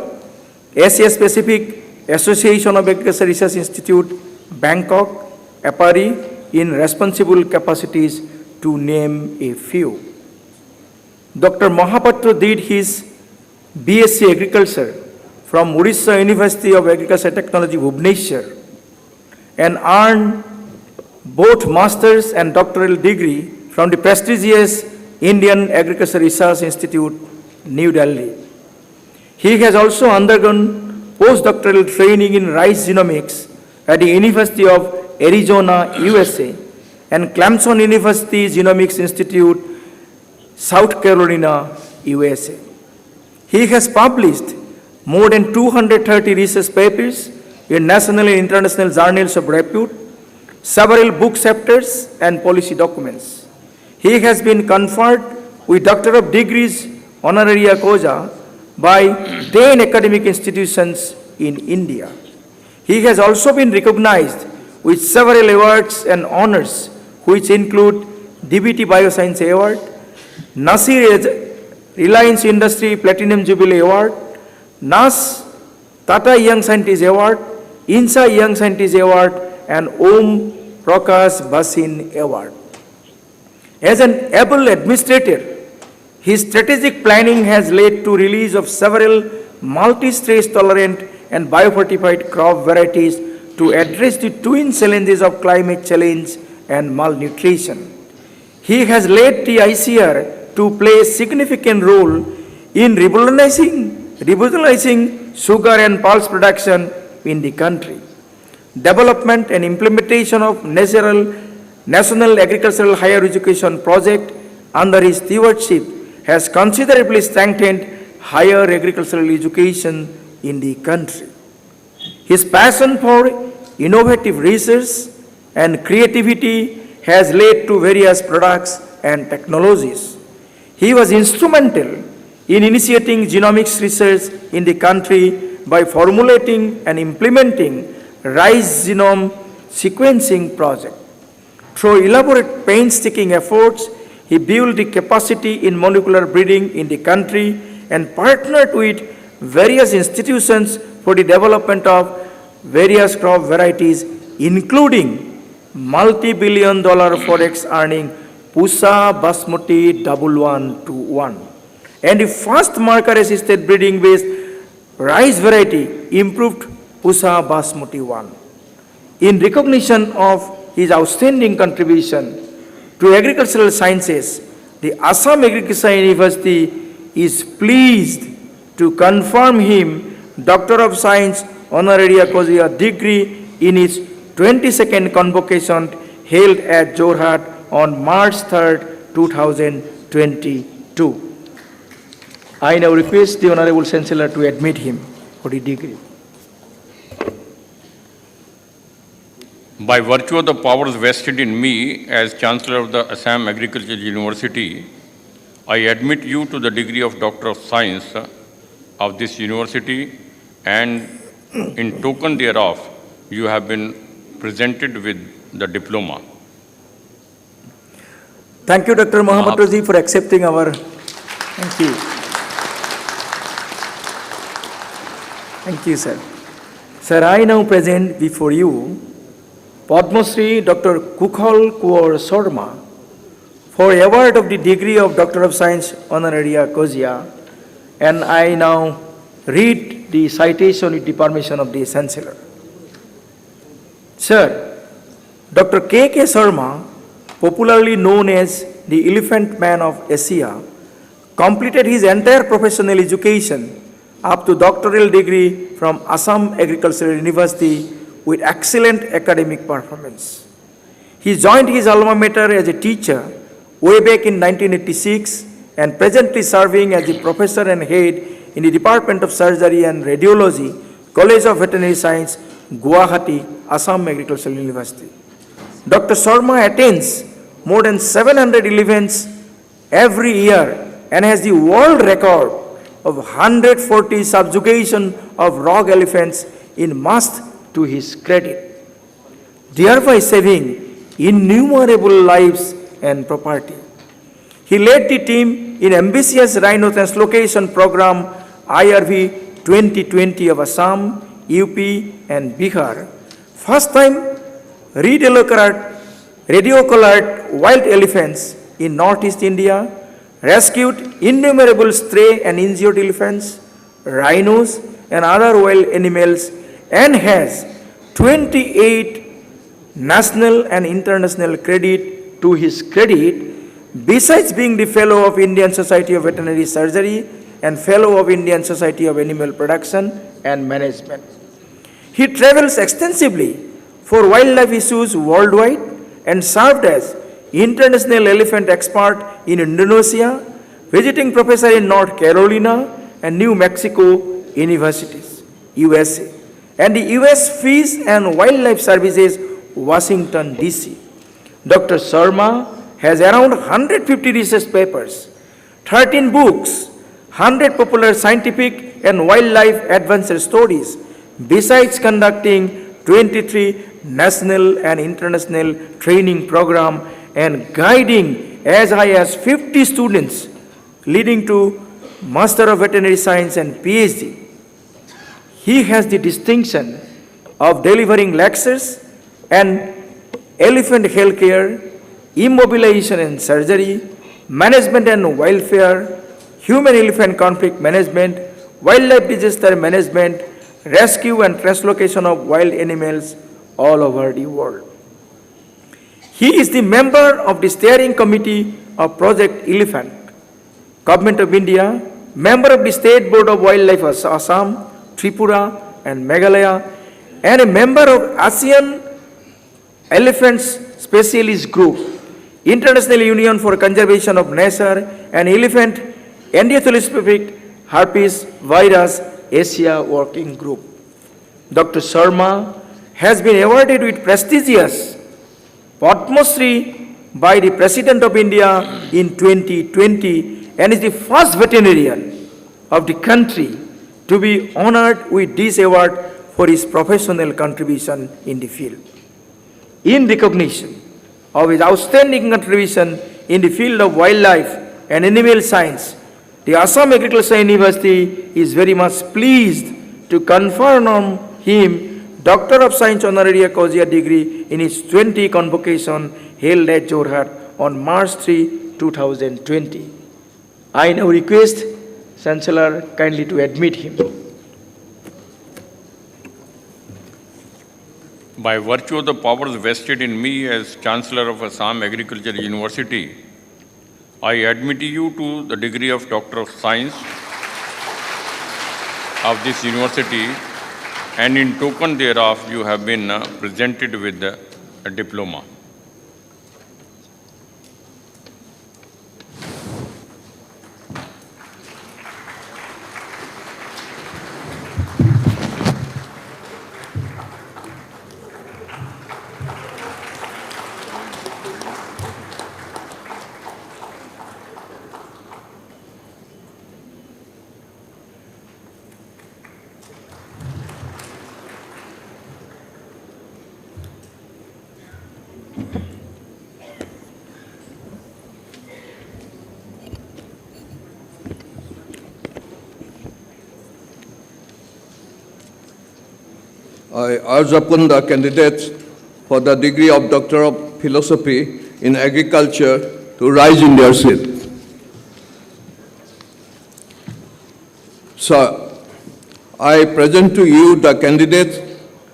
Asia Pacific Association of Agricultural Research Institute, Bangkok, APARI, in responsible capacities, to name a few. Dr. Mahapatra did his BSc Agriculture from Odisha University of Agricultural Technology, Bhubaneswar, and earned both master's and doctoral degree from the prestigious Indian Agricultural Research Institute, New Delhi. He has also undergone postdoctoral training in rice genomics at the University of Arizona, USA, and Clemson University Genomics Institute, South Carolina, USA. He has published more than 230 research papers in national and international journals of repute, several book chapters, and policy documents. He has been conferred with Doctor of Degrees Honorary causa by 10 academic institutions in India. He has also been recognized with several awards and honors, which include DBT Bioscience Award, Nasir Reliance Industry Platinum Jubilee Award, NAS Tata Young Scientist Award, INSA Young Scientist Award, and Om Prakash Basin Award. As an able administrator, his strategic planning has led to release of several multi-stress tolerant and biofortified crop varieties to address the twin challenges of climate change and malnutrition. He has led the ICR to play a significant role in revolutionizing sugar and pulse production in the country. development and implementation of National Agricultural Higher Education Project under his stewardship has considerably strengthened higher agricultural education in the country. His passion for innovative research and creativity has led to various products and technologies. He was instrumental in initiating genomics research in the country by formulating and implementing rice genome sequencing project. Through elaborate painstaking efforts, he built the capacity in molecular breeding in the country and partnered with various institutions for the development of various crop varieties, including multi-billion-dollar forex earning Pusa Basmati 1121 and the first marker-assisted breeding-based rice variety improved Pusa Basmati 1. In recognition of his outstanding contribution to agricultural sciences, the Assam Agricultural University is pleased to confirm him Doctor of Science Honorary degree in its 22nd Convocation held at Jorhat on March 3, 2022. I now request the Honorable Chancellor to admit him for the degree. By virtue of the powers vested in me as Chancellor of the Assam Agricultural University, I admit you to the degree of Doctor of Science of this university, and in token thereof, you have been presented with the diploma. Thank you, Dr. Mohammadji, for accepting our. Thank you. Thank you, sir. Sir, I now present before you Padma Shri Dr. Kukhal Kuor Sharma for award of the degree of Doctor of Science Honorary Causa, and I now read the citation with the permission of the Chancellor. Sir, Dr. K.K. Sharma, popularly known as the Elephant Man of Asia, completed his entire professional education up to doctoral degree from Assam Agricultural University with excellent academic performance. He joined his alma mater as a teacher way back in 1986 and presently serving as the professor and head in the Department of Surgery and Radiology, College of Veterinary Science, Guwahati, Assam Agricultural University. Dr. Sharma attends more than 700 events every year and has the world record of 140 subjugation of rock elephants in must to his credit, thereby saving innumerable lives and property. He led the team in ambitious rhino translocation program IRV 2020 of Assam, UP and Bihar. First time radiocolored wild elephants in Northeast India, rescued innumerable stray and injured elephants, rhinos and other wild animals, and has 28 national and international credit to his credit, besides being the Fellow of Indian Society of Veterinary Surgery and Fellow of Indian Society of Animal Production and Management. He travels extensively for wildlife issues worldwide and served as international elephant expert in Indonesia, visiting professor in North Carolina and New Mexico universities, USA, and the US Fish and Wildlife Services, Washington, D.C. Dr. Sharma has around 150 research papers, 13 books, 100 popular scientific and wildlife adventure stories, besides conducting 23 national and international training program and guiding as high as 50 students, leading to Master of Veterinary Science and PhD. He has the distinction of delivering lectures and elephant healthcare, immobilization and surgery, management and welfare, human-elephant conflict management, wildlife disaster management, rescue and translocation of wild animals all over the world. He is the member of the steering committee of Project Elephant, Government of India, member of the State Board of Wildlife of Assam, Tripura and Meghalaya, and a member of ASEAN Elephants Specialist Group, International Union for Conservation of Nature and Elephant Endothelioscopic Herpes Virus Asia Working Group. Dr. Sharma has been awarded with prestigious Padma Shri by the President of India in 2020 and is the first veterinarian of the country to be honored with this award for his professional contribution in the field. In recognition of his outstanding contribution in the field of wildlife and animal science, the Assam Agricultural University is very much pleased to confer on him Doctor of Science Honorary Causa degree in his 20th Convocation held at Jorhat on March 3, 2020. I now request Chancellor kindly to admit him. By virtue of the powers vested in me as Chancellor of Assam Agriculture University, I admit you to the degree of Doctor of Science of this university, and in token thereof you have been presented with a diploma. I urge upon the candidates for the degree of Doctor of Philosophy in Agriculture to rise in their seat. Sir, I present to you the candidates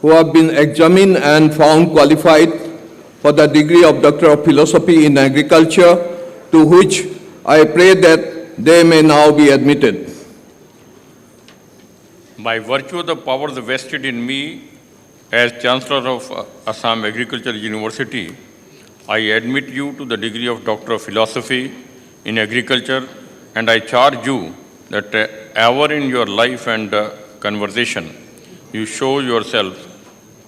who have been examined and found qualified for the degree of Doctor of Philosophy in Agriculture, to which I pray that they may now be admitted. By virtue of the powers vested in me as Chancellor of Assam Agriculture University, I admit you to the degree of Doctor of Philosophy in Agriculture, and I charge you that ever in your life and conversation, you show yourself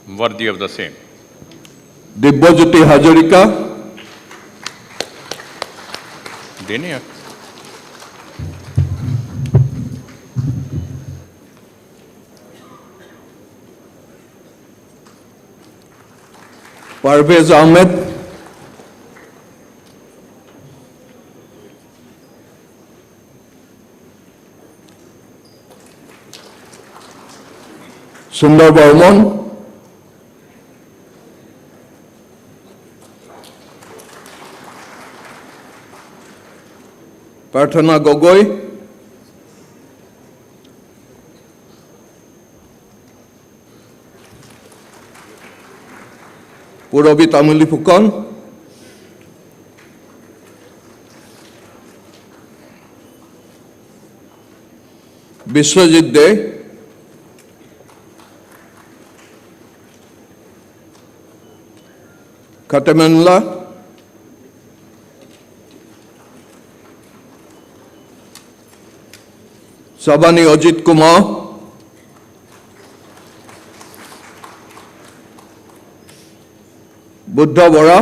worthy of the same. Dibbojyoti Hazarika, देने हैं। Parvez Ahmed, Sundar Barman, Parthana Gogoi, Purabi Tamili Fukan, Biswajit De, Katamanla, Sabani Ajit Kumar, Buddha Bora,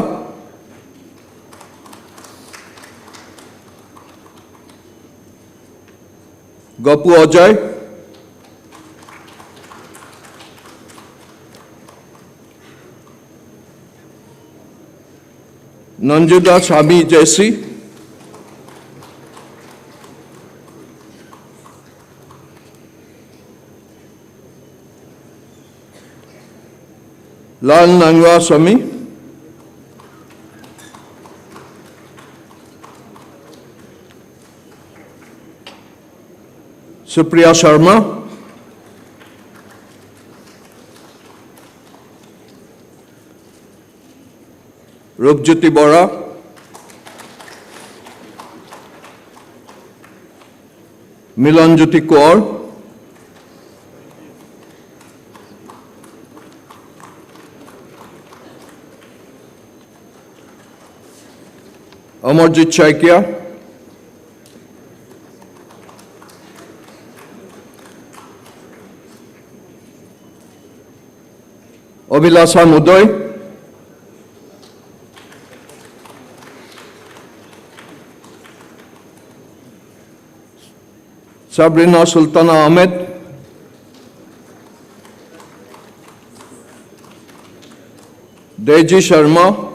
Gopu Ajay, Nanjuda Sami Jesse, Lal Nangwa Swami, Supriya Sharma, Rupjyoti Bora, Milanjyoti Kaur, Amarjit Chaikia, Abhilasha Mudoy, Sabrina Sultana Ahmed, Deji Sharma,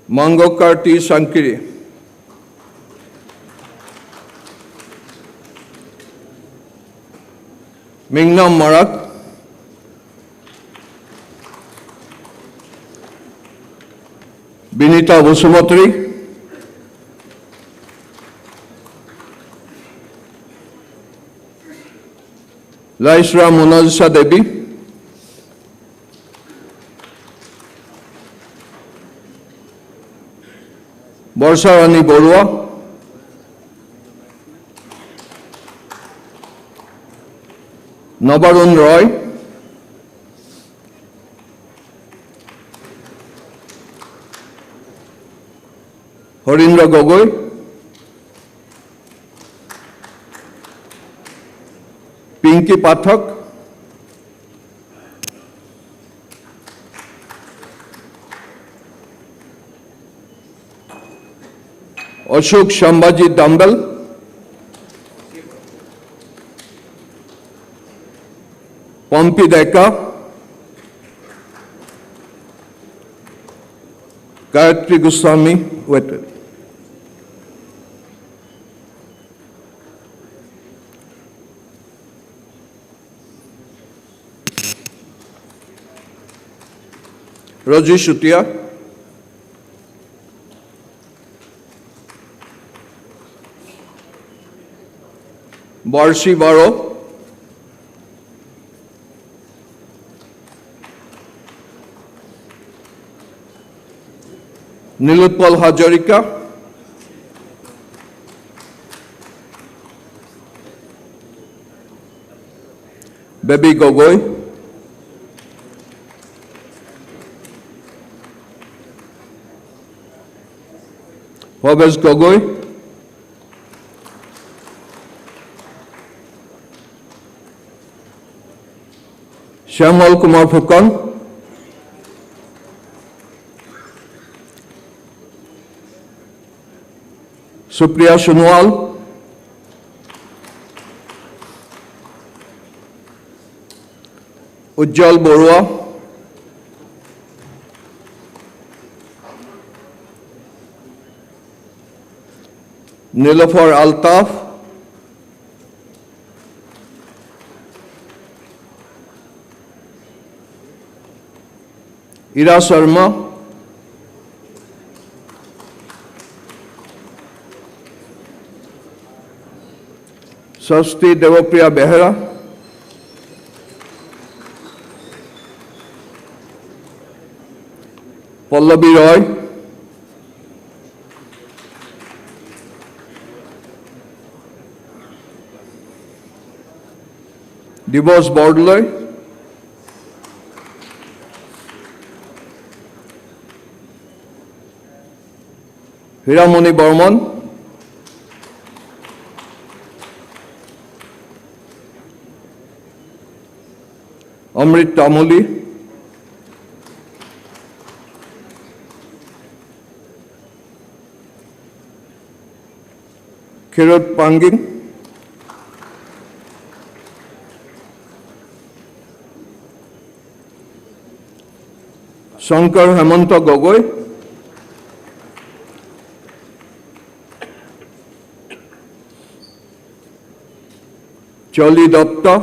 Mangokar T. Sankiri, Mingna Marak, Binita Busumotri, Laisra Monalisa Devi, Borsarani Borua, Nabarun Roy, Horindra Gogoi, Pinky Pathak, Ashok Shambhaji Dambal, Pompi Deka, Gayatri Goswami, wait. Raji Shutia, Barshi Baro, Nilutpal Hajarika, Baby Gogoi, Bhavesh Gogoi, Shyamal Kumar Phukan, Supriya Sunwal, Ujjal Borua, Nilofar Altaf, Ira Sharma, Sasti Devapriya Behera, Pallavi Roy, Divorce Bordley, Hiramani Burman, Amrit Tamuli, Kirot Pangin, Shankar Hemanta Gogoi, Charlie Datta,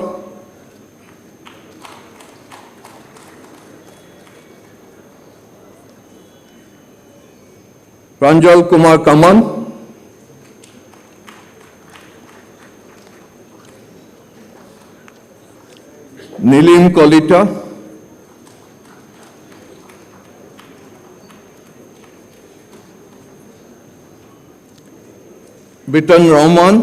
Pranjal Kumar Kaman, Nilim Kolita, Bitan Rahman,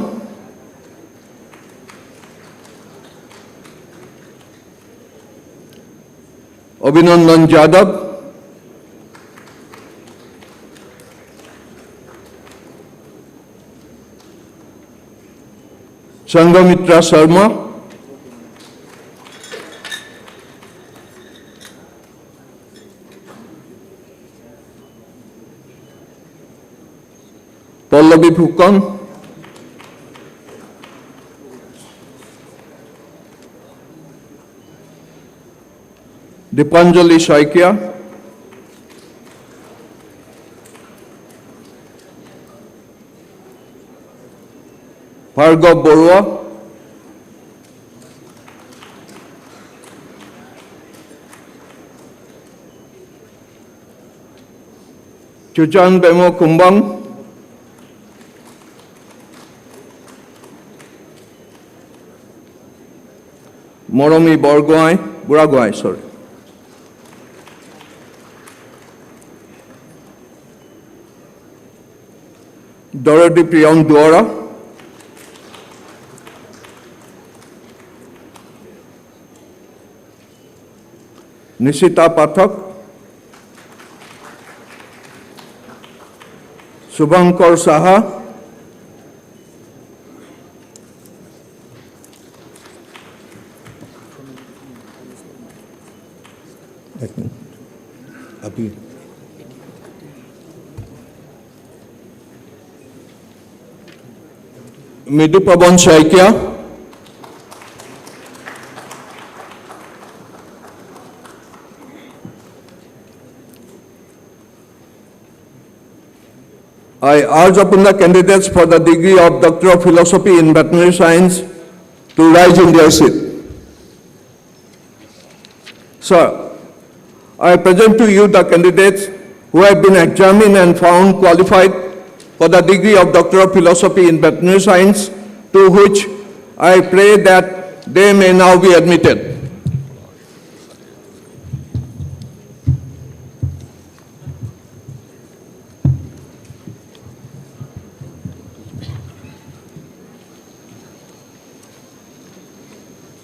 Abhinandan Jadhav, Sanghamitra Sharma, Pallavi Phukan, Dipanjali Saikia, Bhargav Borua, Chuchan Bemo Kumbang, Moromi Buragoy, sorry. Dorothy Priyong Duara, Nishita Pathak, Subhankar Saha, Midhu Pawan Saikia, I urge upon the candidates for the degree of Doctor of Philosophy in Veterinary Science to rise in their seat. Sir, I present to you the candidates who have been examined and found qualified for the degree of Doctor of Philosophy in Veterinary Science, to which I pray that they may now be admitted.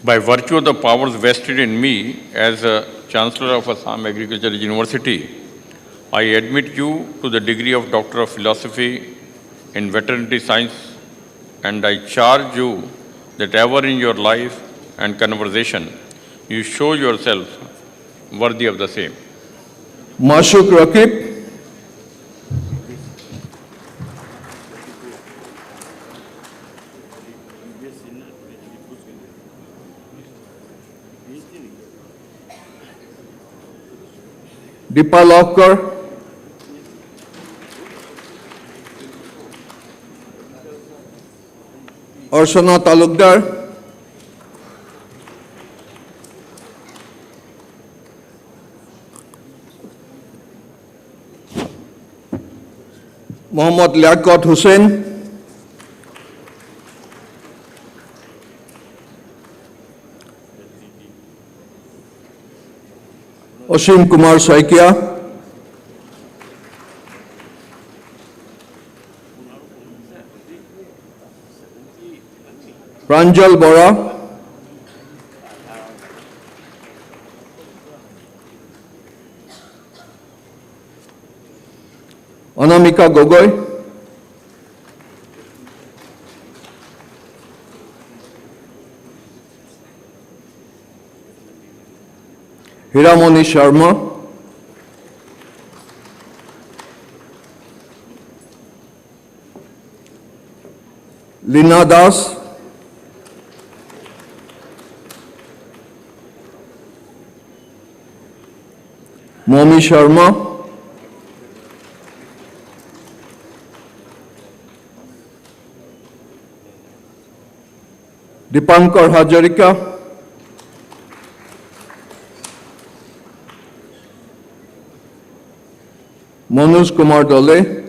By virtue of the powers vested in me as a Chancellor of Assam Agricultural University, I admit you to the degree of Doctor of Philosophy in Veterinary Science, and I charge you that ever in your life and conversation you show yourself worthy of the same. Mashuk Rakib, Deepa Lavkar, Arshana Talukdar, Mohammad Liaquat Hussain, Ashim Kumar Saikia, Pranjal Bora, Anamika Gogoi, Hiramoni Sharma, Lina Das, Momi Sharma, Dipankar Hajarika, Manoj Kumar Dole,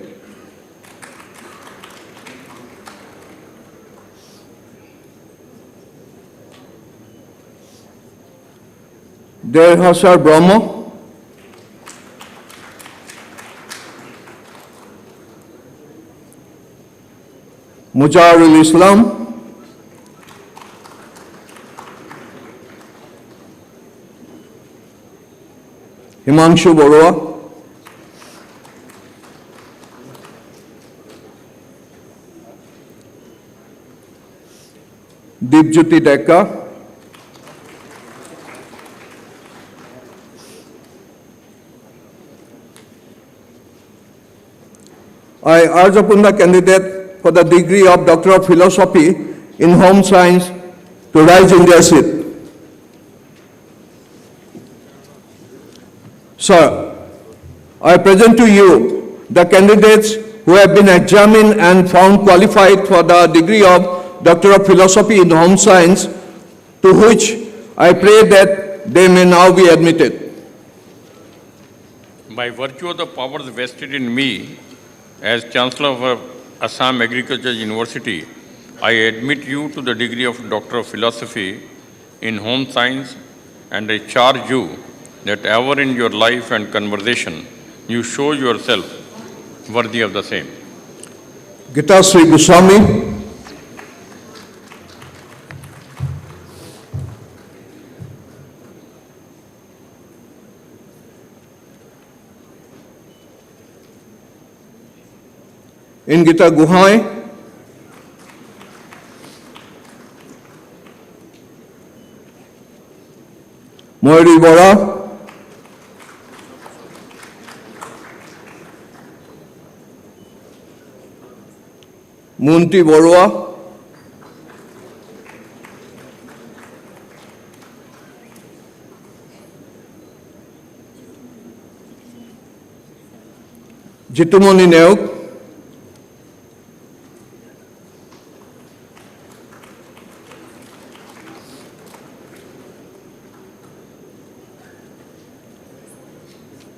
Derhasar Brahma, Mujarul Islam, Himanshu Borua, Deepjyoti Deka, I urge upon the candidate for the degree of Doctor of Philosophy in Home Science to rise in their seat. Sir, I present to you the candidates who have been examined and found qualified for the degree of Doctor of Philosophy in Home Science, to which I pray that they may now be admitted. By virtue of the powers vested in me as Chancellor of Assam Agriculture University, I admit you to the degree of Doctor of Philosophy in Home Science, and I charge you that ever in your life and conversation you show yourself worthy of the same. Gita Sri Goswami, Ingita Guhai, Honorary Bora, Munti Borua, Jitumoni Neuk,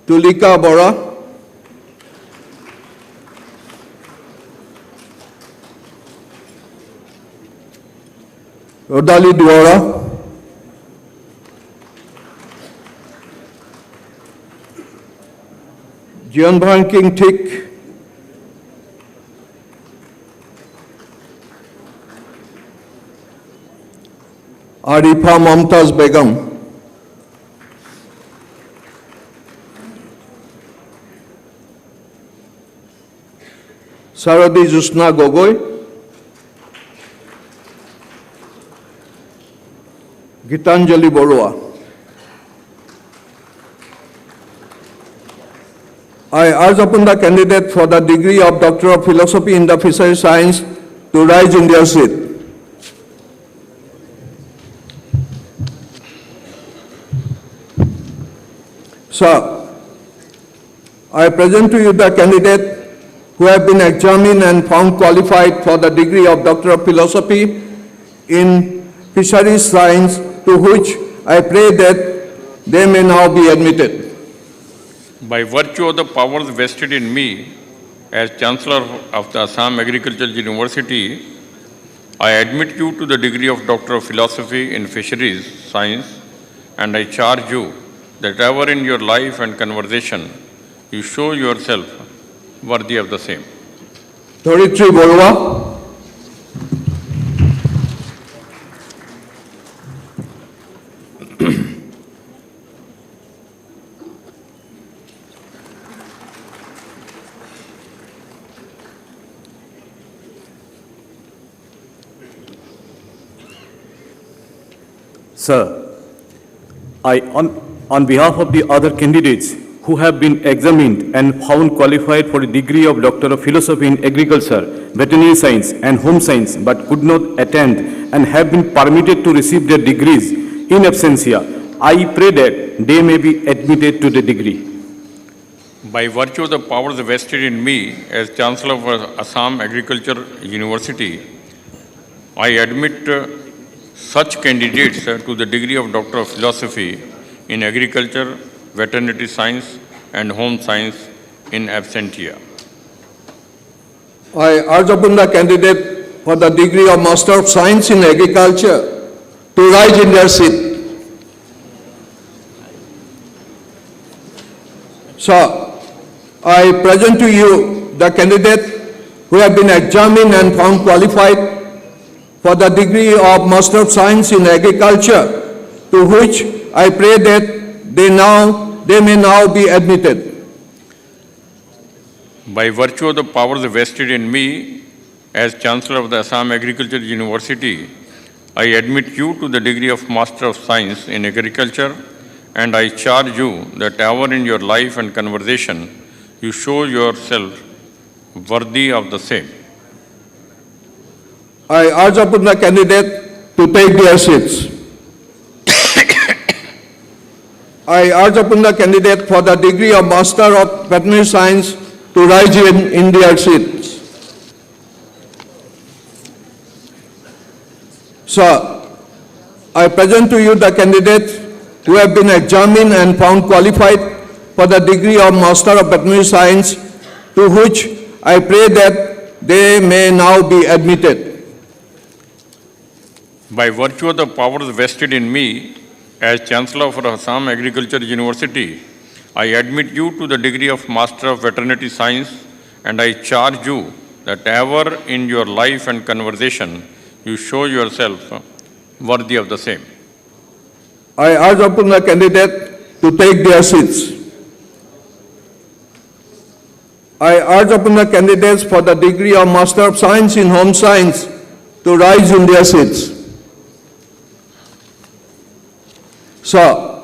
Tulika Bora, Rodali Dwara, Jianbhan King Tik, Arifa Mumtaz Begum, Saradi Jusna Gogoi, Gitanjali Borua. I urge upon the candidate for the degree of Doctor of Philosophy in the Fisheries Science to rise in their seat. Sir, I present to you the candidate who have been examined and found qualified for the degree of Doctor of Philosophy in Fisheries Science, to which I pray that they may now be admitted. By virtue of the powers vested in me as Chancellor of the Assam Agricultural University, I admit you to the degree of Doctor of Philosophy in Fisheries Science, and I charge you that ever in your life and conversation you show yourself worthy of the same. Dharitri Borua, Sir, on behalf of the other candidates who have been examined and found qualified for a degree of Doctor of Philosophy in Agriculture, Veterinary Science and Home Science but could not attend and have been permitted to receive their degrees in absentia, I pray that they may be admitted to the degree. By virtue of the powers vested in me as Chancellor of Assam Agriculture University, I admit such candidates to the degree of Doctor of Philosophy in Agriculture, Veterinary Science and Home Science in absentia. I urge upon the candidate for the degree of Master of Science in Agriculture to rise in their seat. Sir, I present to you the candidate who have been examined and found qualified for the degree of Master of Science in Agriculture, to which I pray that they now they may now be admitted. By virtue of the powers vested in me as Chancellor of the Assam Agriculture University, I admit you to the degree of Master of Science in Agriculture, and I charge you that ever in your life and conversation you show yourself worthy of the same. I urge upon the candidate to take their seats. I urge upon the candidate for the degree of Master of Veterinary Science to rise in their seats. Sir, I present to you the candidates who have been examined and found qualified for the degree of Master of Veterinary Science, to which I pray that they may now be admitted. By virtue of the powers vested in me as Chancellor of Assam Agriculture University, I admit you to the degree of Master of Veterinary Science, and I charge you that ever in your life and conversation you show yourself worthy of the same. I urge upon the candidate to take their seats. I urge upon the candidates for the degree of Master of Science in Home Science to rise in their seats. Sir,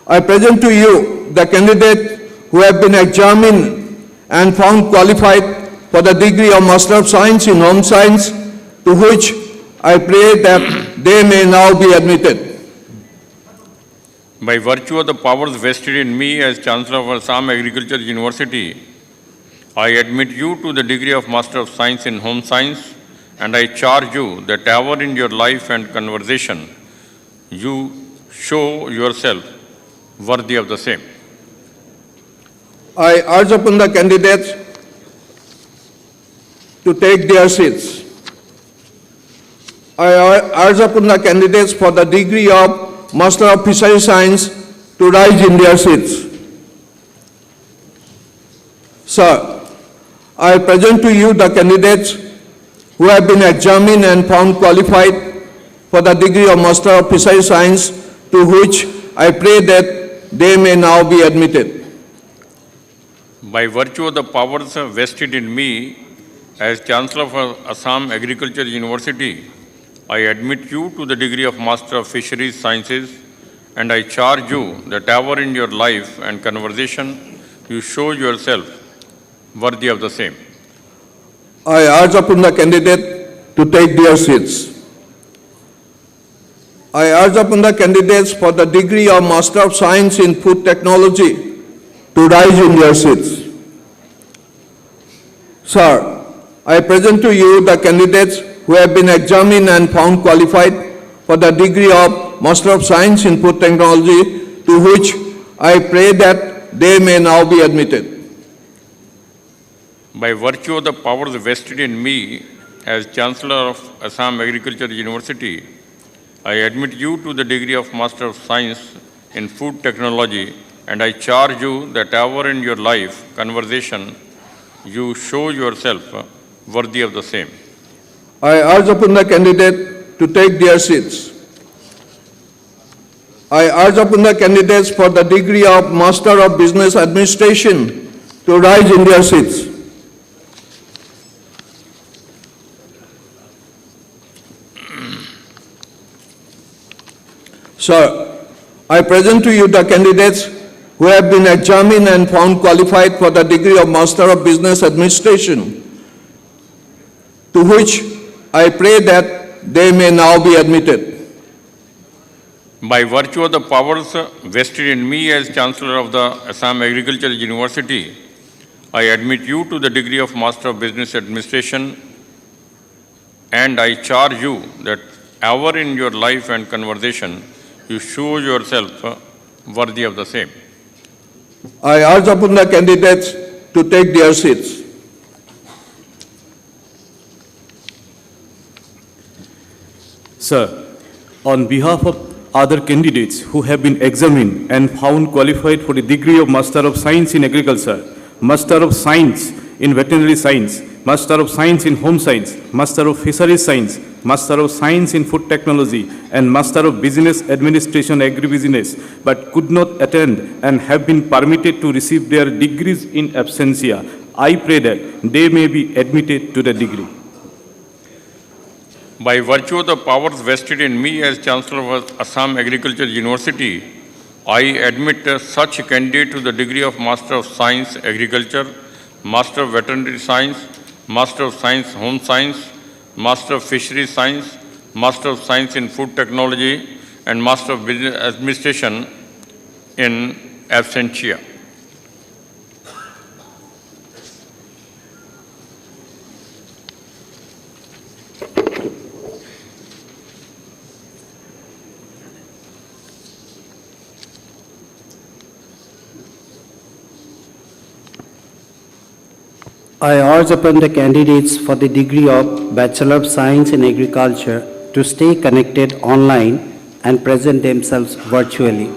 I present to you the candidates who have been examined and found qualified for the degree of Master of Science in Home Science, to which I pray that they may now be admitted. By virtue of the powers vested in me as Chancellor of Assam Agriculture University, I admit you to the degree of Master of Science in Home Science, and I charge you that ever in your life and conversation you show yourself worthy of the same. I urge upon the candidates to take their seats. I urge upon the candidates for the degree of Master of Fishery Science to rise in their seats. Sir, I present to you the candidates who have been examined and found qualified for the degree of Master of Fishery Science, to which I pray that they may now be admitted. By virtue of the powers vested in me as Chancellor of Assam Agriculture University, I admit you to the degree of Master of Fisheries Sciences, and I charge you that ever in your life and conversation you show yourself worthy of the same. I urge upon the candidate to take their seats. I urge upon the candidates for the degree of Master of Science in Food Technology to rise in their seats. Sir, I present to you the candidates who have been examined and found qualified for the degree of Master of Science in Food Technology, to which I pray that they may now be admitted. By virtue of the powers vested in me as Chancellor of Assam Agriculture University, I admit you to the degree of Master of Science in Food Technology, and I charge you that ever in your life, conversation, you show yourself worthy of the same. I urge upon the candidate to take their seats. I urge upon the candidates for the degree of Master of Business Administration to rise in their seats. Sir, I present to you the candidates who have been examined and found qualified for the degree of Master of Business Administration, to which I pray that they may now be admitted. By virtue of the powers vested in me as Chancellor of the Assam Agriculture University, I admit you to the degree of Master of Business Administration, and I charge you that ever in your life and conversation you show yourself worthy of the same. I urge upon the candidates to take their seats. Sir, on behalf of other candidates who have been examined and found qualified for the degree of Master of Science in Agriculture, Master of Science in Veterinary Science, Master of Science in Home Science, Master of Fisheries Science, Master of Science in Food Technology, and Master of Business Administration Agribusiness, but could not attend and have been permitted to receive their degrees in absentia. I pray that they may be admitted to the degree. By virtue of the powers vested in me as Chancellor of Assam Agriculture University, I admit such candidate to the degree of Master of Science Agriculture, Master of Veterinary Science, Master of Science Home Science, Master of Fisheries Science, Master of Science in Food Technology, and Master of Business Administration in absentia. I urge upon the candidates for the degree of Bachelor of Science in Agriculture to stay connected online and present themselves virtually.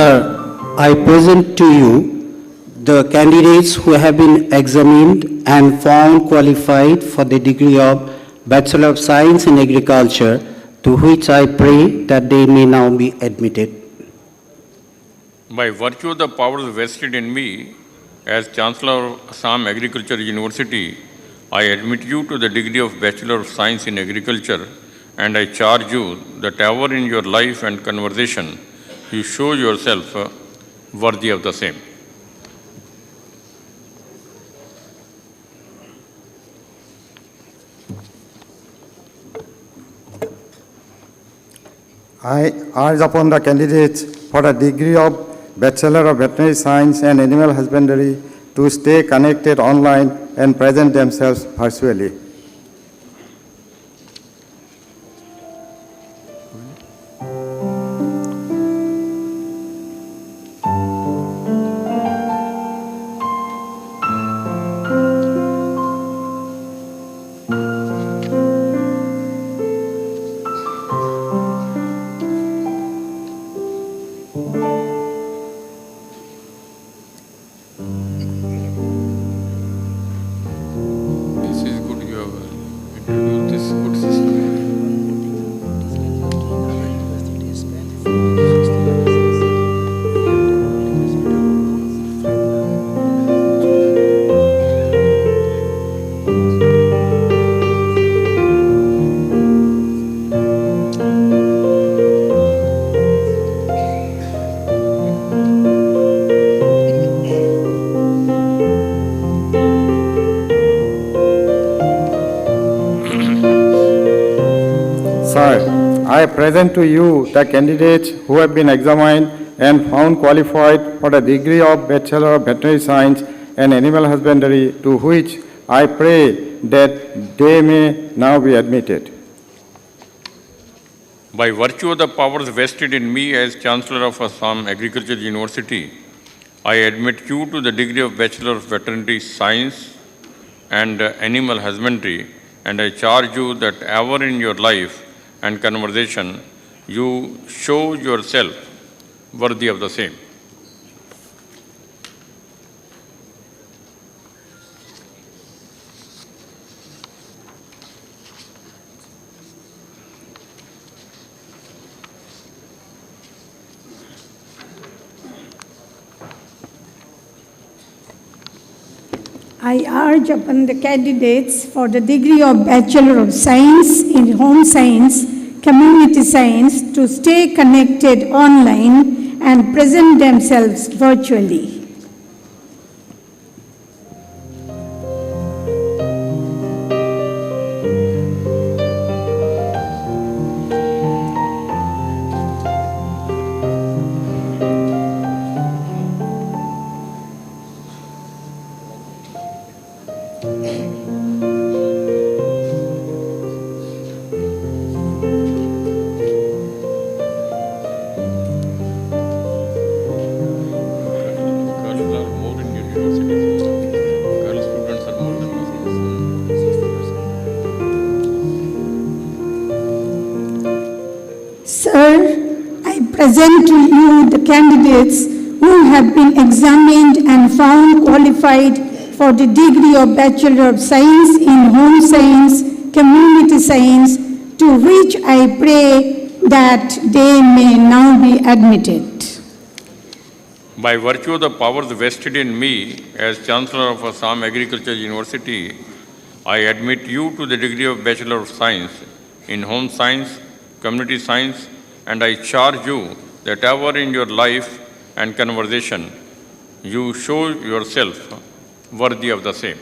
Sir, I present to you the candidates who have been examined and found qualified for the degree of Bachelor of Science in Agriculture, to which I pray that they may now be admitted. By virtue of the powers vested in me as Chancellor of Assam Agriculture University, I admit you to the degree of Bachelor of Science in Agriculture, and I charge you that ever in your life and conversation you show yourself worthy of the same. I urge upon the candidates for a degree of Bachelor of Veterinary Science and Animal Husbandry to stay connected online and present themselves virtually. Sir, I present to you the candidates who have been examined and found qualified for the degree of Bachelor of Veterinary Science and Animal Husbandry, to which I pray that they may now be admitted. By virtue of the powers vested in me as Chancellor of Assam Agricultural University, I admit you to the degree of Bachelor of Veterinary Science and Animal Husbandry, and I charge you that ever in your life and conversation you show yourself worthy of the same. I urge upon the candidates for the degree of Bachelor of Science in Home Science, Community Science to stay connected online and present themselves virtually. Girls are more in universities. Girl students are more than Sir, I present to you the candidates who have been examined and found qualified for the degree of Bachelor of Science in Home Science, Community Science, to which I pray that they may now be admitted. By virtue of the powers vested in me as Chancellor of Assam Agricultural University, I admit you to the degree of Bachelor of Science in Home Science, Community Science, and I charge you that ever in your life and conversation you show yourself worthy of the same.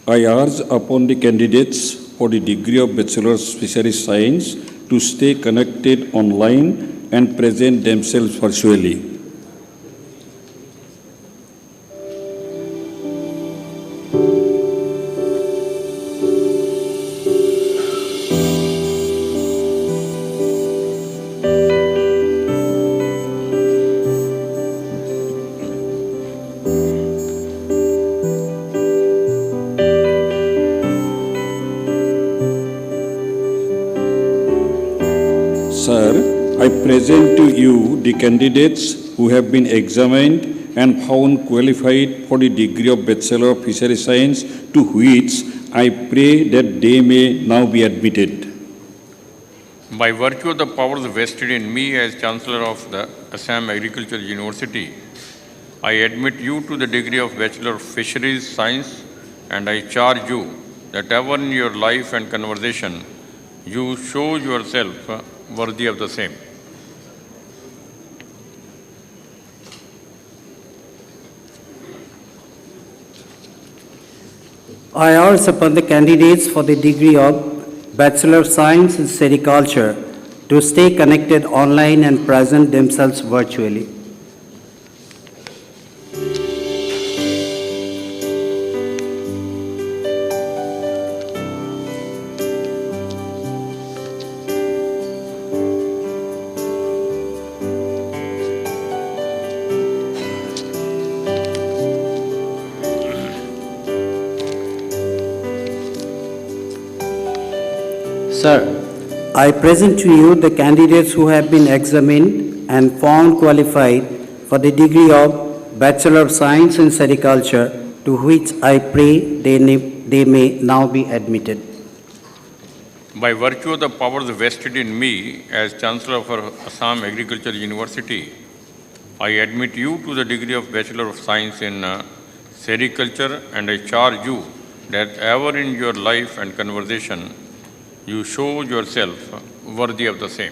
I urge upon the candidates for the degree of Bachelor of Fisheries Science to stay connected online and present themselves virtually. Sir, I present to you the candidates who have been examined and found qualified for the degree of Bachelor of Fisheries Science, to which I pray that they may now be admitted. By virtue of the powers vested in me as Chancellor of the Assam Agricultural University, I admit you to the degree of Bachelor of Fisheries Science, and I charge you that ever in your life and conversation you show yourself worthy of the same. I urge upon the candidates for the degree of Bachelor of Science in Sericulture to stay connected online and present themselves virtually. Sir, I present to you the candidates who have been examined and found qualified for the degree of Bachelor of Science in Sericulture, to which I pray they may now be admitted. By virtue of the powers vested in me as Chancellor of Assam Agricultural University, I admit you to the degree of Bachelor of Science in Sericulture, and I charge you that ever in your life and conversation you show yourself worthy of the same.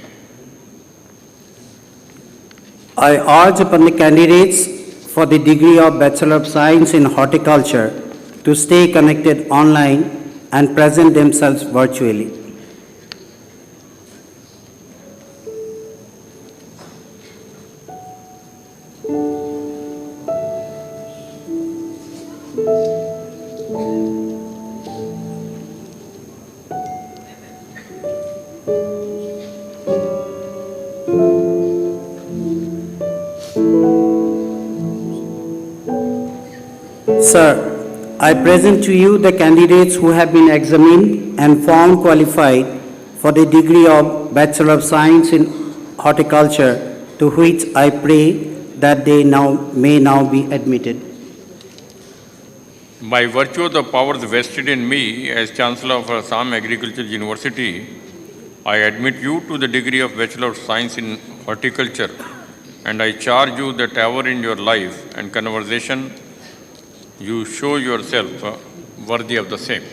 I urge upon the candidates for the degree of Bachelor of Science in Horticulture to stay connected online and present themselves virtually. Sir, I present to you the candidates who have been examined and found qualified for the degree of Bachelor of Science in Horticulture, to which I pray that they may now be admitted. By virtue of the powers vested in me as Chancellor of Assam Agricultural University, I admit you to the degree of Bachelor of Science in Horticulture, and I charge you that ever in your life and conversation you show yourself worthy of the same.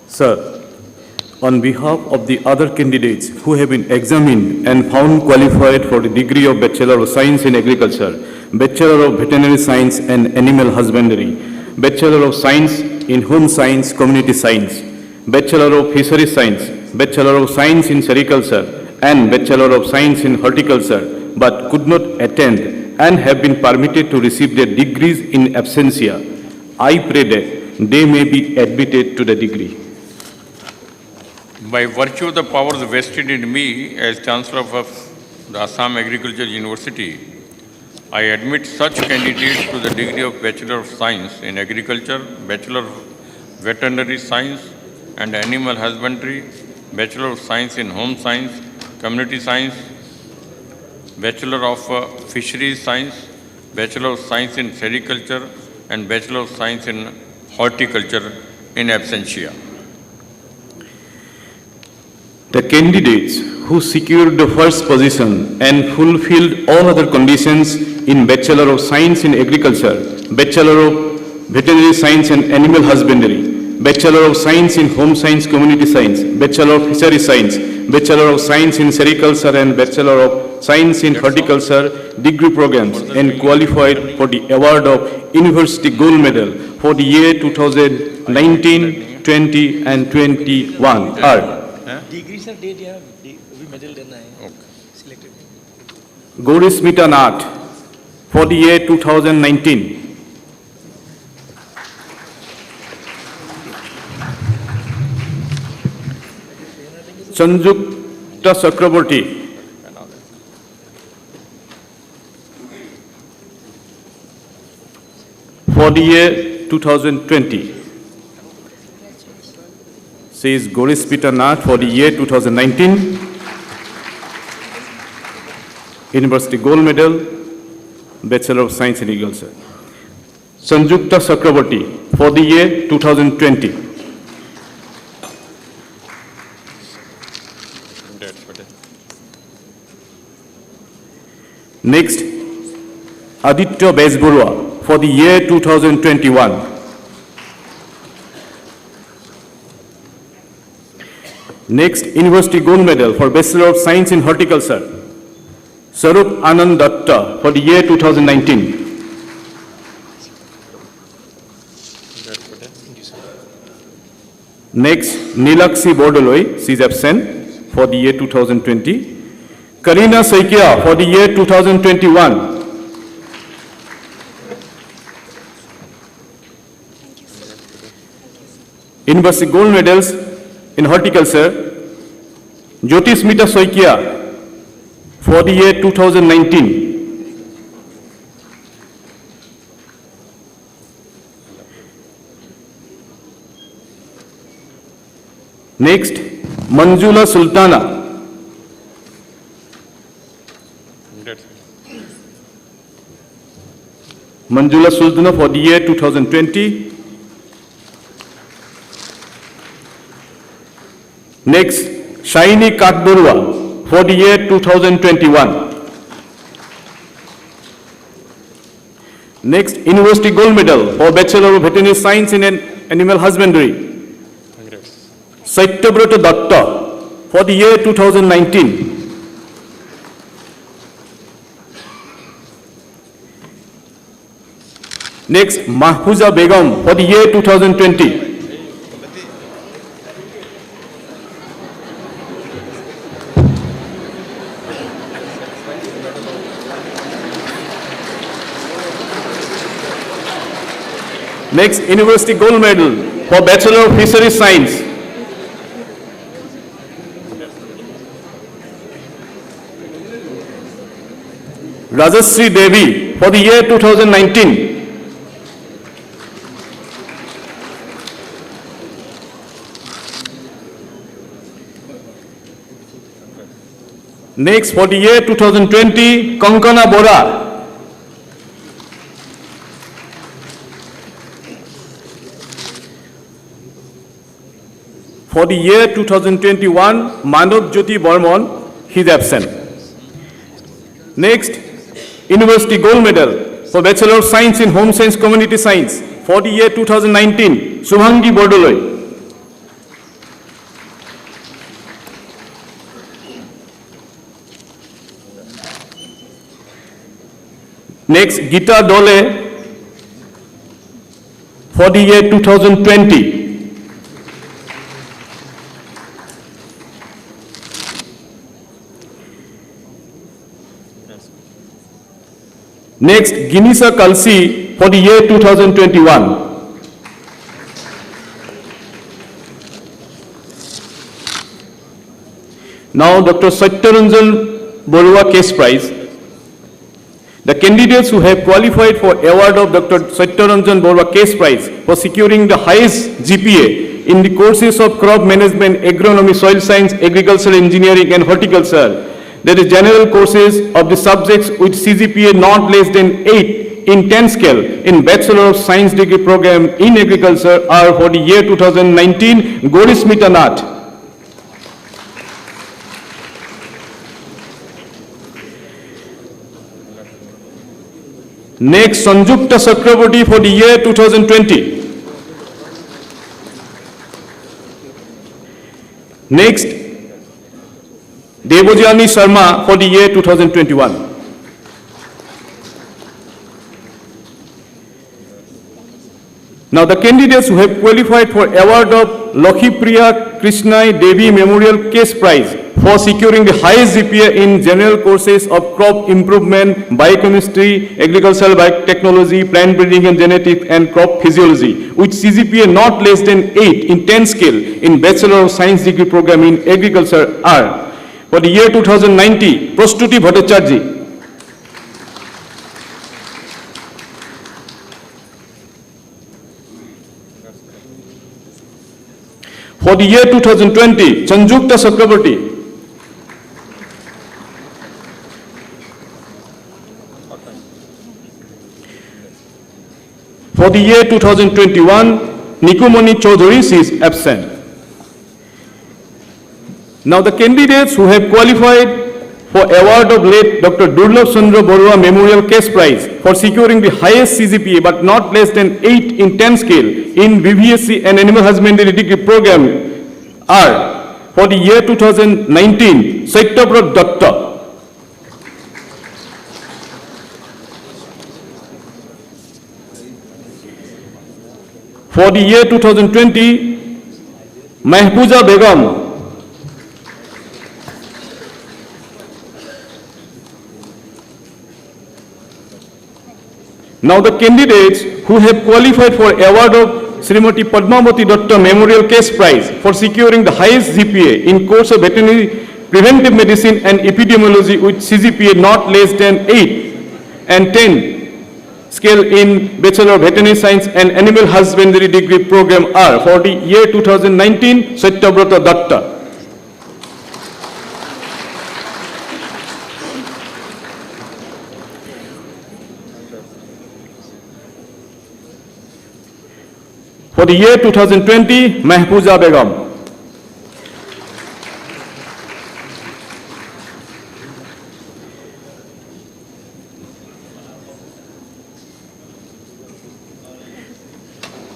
Sir, on behalf of the other candidates who have been examined and found qualified for the degree of Bachelor of Science in Agriculture, Bachelor of Veterinary Science and Animal Husbandry, Bachelor of Science in Home Science, Community Science, Bachelor of Fisheries Science, Bachelor of Science in Sericulture, and Bachelor of Science in Horticulture, but could not attend and have been permitted to receive their degrees in absentia, I pray that they may be admitted to the degree. By virtue of the powers vested in me as Chancellor of the Assam Agricultural University, I admit such candidates to the degree of Bachelor of Science in Agriculture, Bachelor of Veterinary Science and Animal Husbandry, Bachelor of Science in Home Science, Community Science, Bachelor of Fisheries Science, Bachelor of Science in Sericulture, and Bachelor of Science in Horticulture in absentia. The candidates who secured the first position and fulfilled all other conditions in Bachelor of Science in Agriculture, Bachelor of Veterinary Science and Animal Husbandry, Bachelor of Science in Home Science, Community Science, Bachelor of Fishery Science, Bachelor of Science in Sericulture and Bachelor of Science in Horticulture degree programs and qualified for the award of University Gold Medal for the year 2019, 20 and 21 are Gorismita Nath for the year 2019. Sanjukta Chakraborty for the year 2020. She is Gorismita Nath for the year 2019. University Gold Medal, Bachelor of Science in Agriculture. Sanjukta Chakraborty for the year 2020. Next, Aditya Bezburua for the year 2021. Next, University Gold Medal for Bachelor of Science in Horticulture, Sarup Anand Datta for the year 2019. Next, Nilakshi Bordoloi, she is absent for the year 2020. Karina Saikia for the year 2021. University Gold Medals in Horticulture, Jyotismita Saikia for the year 2019. Next, Manjula Sultana. Manjula Sultana for the year 2020. Next, Shaini Katburwa for the year 2021. Next, University Gold Medal for Bachelor of Veterinary Science in Animal Husbandry, Satyabrata Datta for the year 2019. Next, Mahfuza Begum for the year 2020. Next, University Gold Medal for Bachelor of Fisheries Science. Rajashree Devi for the year 2019. Next, for the year 2020, Konkana Bora. For the year 2021, Manav Jyoti Barman, he is absent. Next, University Gold Medal for Bachelor of Science in Home Science Community Science for the year 2019, Subhangi Bordoloi. Next, Gita Dole for the year 2020. Next, Ginisa Kalsi for the year 2021. Now, Dr. Satyaranjan Borua Case Prize. The candidates who have qualified for award of Dr. Satyaranjan Borua Case Prize for securing the highest GPA in the courses of crop management, agronomy, soil science, agricultural engineering and horticulture. There is general courses of the subjects with CGPA not less than 8 in 10 scale in Bachelor of Science degree program in agriculture are for the year 2019, Gorismita Nath. Next, Sanjukta Chakraborty for the year 2020. Next, Devojani Sharma for the year 2021. Now the candidates who have qualified for award of Lakhipriya Krishnai Devi Memorial Case Prize for securing the highest GPA in general courses of crop improvement, biochemistry, agricultural biotechnology, plant breeding and genetics and crop physiology with CGPA not less than 8 in 10 scale in Bachelor of Science degree program in agriculture are for the year 2019, Prastuti Bhattacharjee. For the year 2020, Sanjukta Chakraborty. For the year 2021, Nikumani Chaudhary is absent. Now the candidates who have qualified for award of late Dr. Durlabh Chandra Borua Memorial Case Prize for securing the highest CGPA but not less than 8 in 10 scale in BVSC and Animal Husbandry degree program are for the year 2019, Satyabrata Datta. For the year 2020, Mahfuza Begum. Now the candidates who have qualified for award of Srimati Padmavati Datta Memorial Case Prize for securing the highest GPA in course of veterinary preventive medicine and epidemiology with CGPA not less than 8 and 10 scale in Bachelor of Veterinary Science and Animal Husbandry degree program are for the year 2019, Satyabrata Datta. For the year 2020, Mahfuza Begum.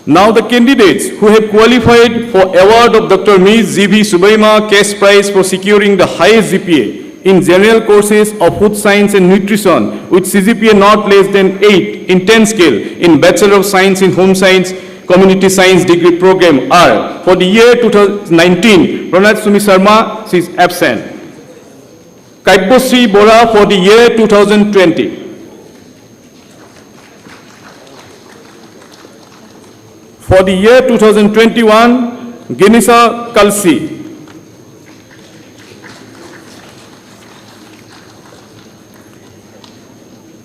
Now the candidates who have qualified for award of Dr. Ms. G.V. Subaima Case Prize for securing the highest GPA in general courses of food science and nutrition with CGPA not less than 8 in 10 scale in Bachelor of Science in Home Science Community Science degree program are for the year 2019, Pranat Sumi Sharma, she is absent. Kaibosri Bora for the year 2020. For the year 2021, Genisa Kalsi.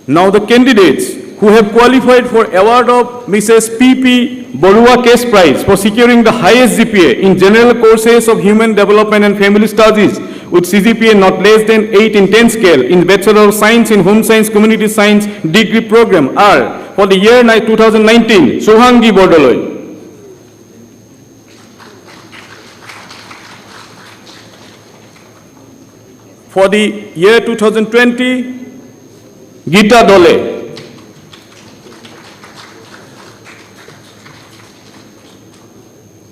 Now the candidates who have qualified for award of Mrs. P.P. Borua Case Prize for securing the highest GPA in general courses of Human Development and Family Studies with CGPA not less than 8 in 10 scale in Bachelor of Science in Home Science Community Science degree program are for the year 2019, Sohangi Bordoloi. For the year 2020, Gita Dole.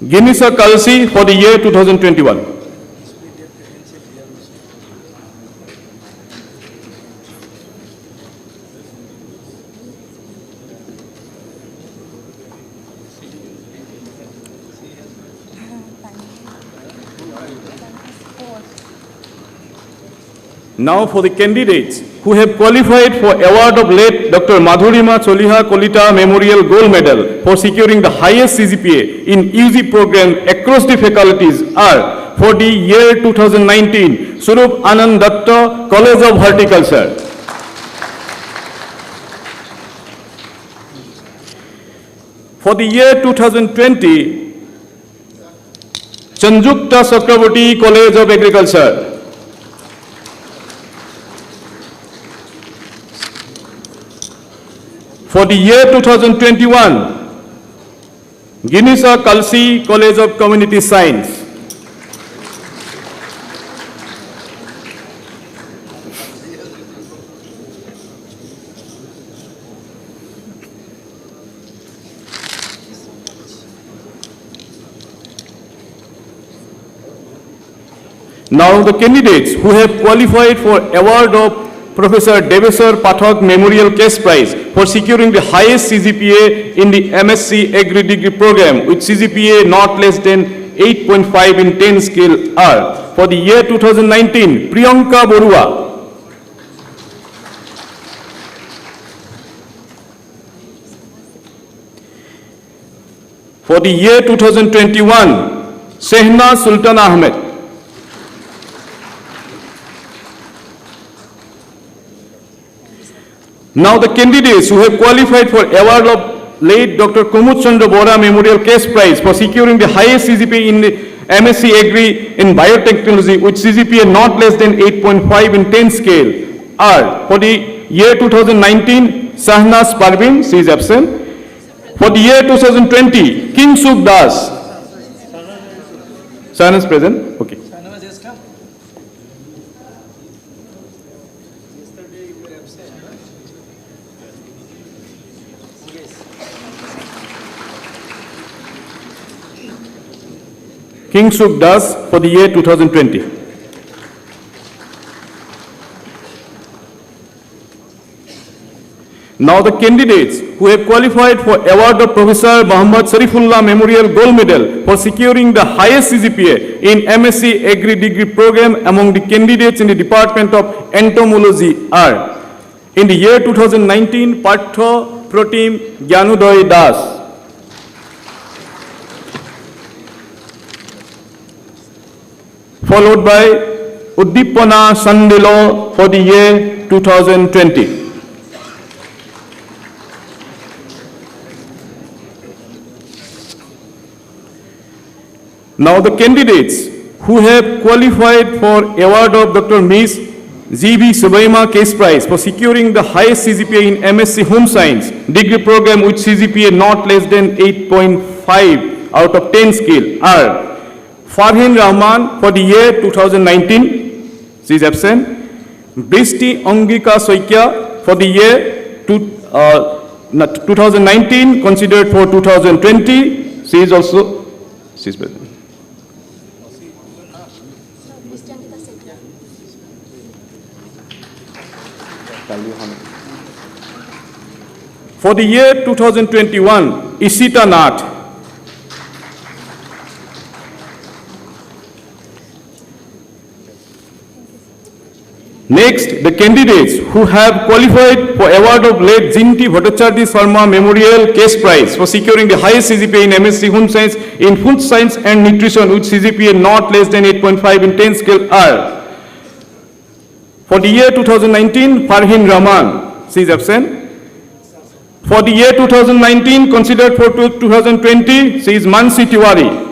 Genisa Kalsi for the year 2021. Now for the candidates who have qualified for award of late Dr. Madhurima Choliha Kolita Memorial Gold Medal for securing the highest CGPA in UG program across the faculties are for the year 2019, Surup Anand Datta, College of Horticulture. For the year 2020, Chanjukta Chakraborty, College of Agriculture. For the year 2021, Genisa Kalsi, College of Community Science. Now the candidates who have qualified for award of Professor Deveswar Pathak Memorial Case Prize for securing the highest CGPA in the MSc Agri Degree program with CGPA not less than 8.5 in 10 scale are for the year 2019, Priyanka Borua. For the year 2021, Sehna Sultan Ahmed. Now the candidates who have qualified for award of late Dr. Kumud Chandra Bora Memorial Case Prize for securing the highest CGPA in the MSc Agri in Biotechnology with CGPA not less than 8.5 in 10 scale are for the year 2019, Sahnas Parvin, she is absent. For the year 2020, King Suk Das. Sahnas present? Okay. King Suk Das for the year 2020. Now the candidates who have qualified for award of Professor Muhammad Sharifullah Memorial Gold Medal for securing the highest CGPA in MSc Agri Degree program among the candidates in the Department of Entomology are in the year 2019, Partho Protim Gyanudoy Das. Followed by Uddipana Sandilo for the year 2020. Now the candidates who have qualified for award of Dr. Ms. G.V. Subaima Case Prize for securing the highest CGPA in MSc Home Science degree program with CGPA not less than 8.5 out of 10 scale are Farhin Rahman for the year 2019, she is absent. Bristi Angika Soikya for the year 2019 considered for 2020. She is present. For the year 2021, Ishita Nath. Next, the candidates who have qualified for award of late Jinti Bhattacharya Sharma Memorial Case Prize for securing the highest CGPA in MSc Home Science in Food Science and Nutrition with CGPA not less than 8.5 in 10 scale are: for the year 2019, Farhin Rahman, she is absent. For the year 2019, considered for 2020, she is Mansi Tiwari.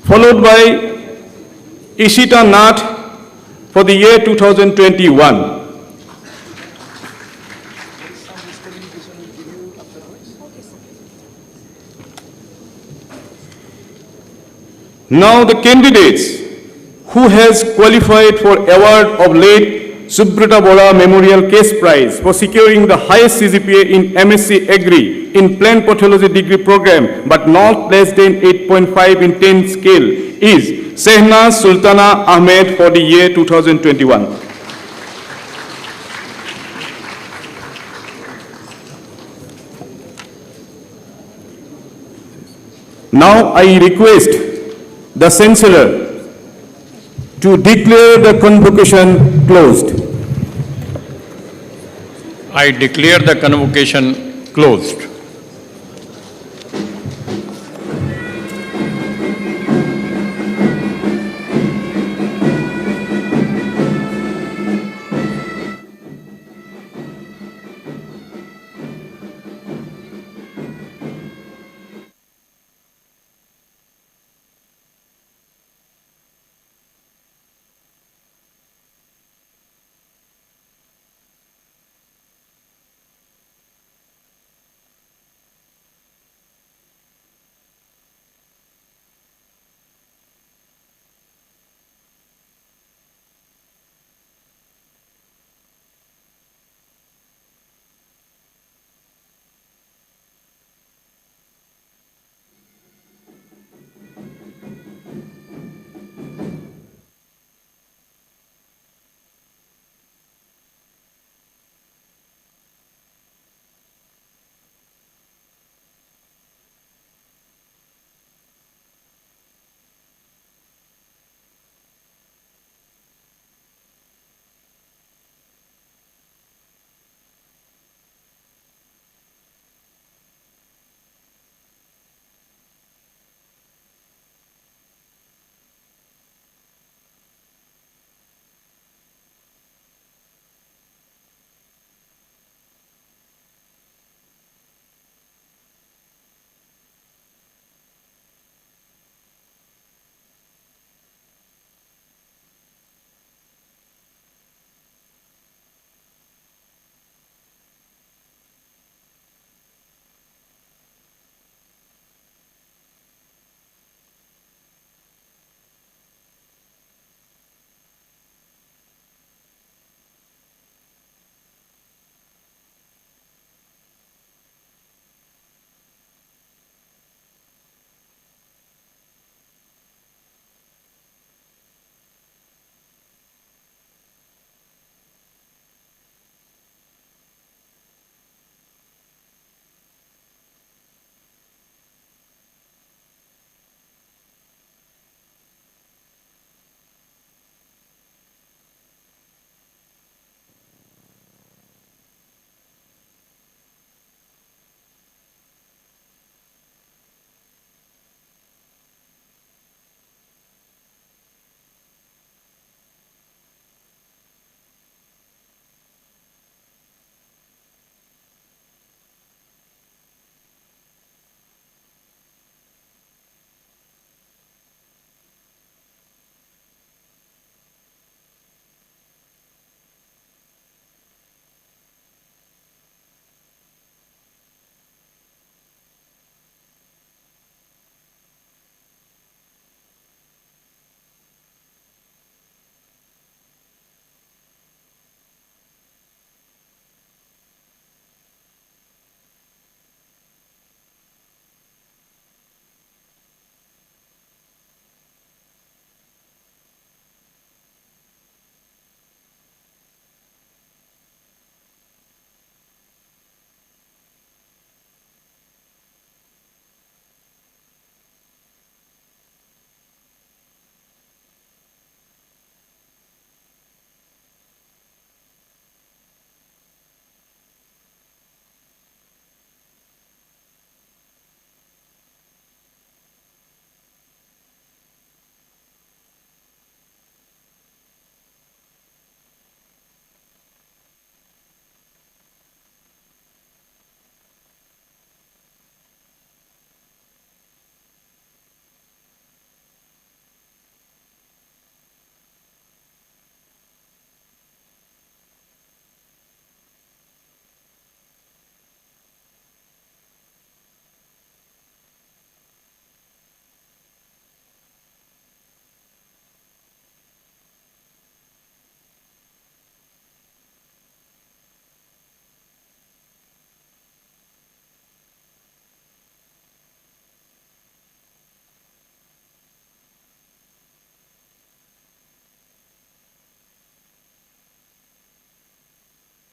Followed by Ishita Nath for the year 2021. Now the candidates who has qualified for award of late Subrata Bora Memorial Case Prize for securing the highest CGPA in MSc Agri in Plant Pathology degree program but not less than 8.5 in 10 scale is Sehnaz Sultana Ahmed for the year 2021. Now I request the Chancellor to declare the convocation closed. I declare the convocation closed.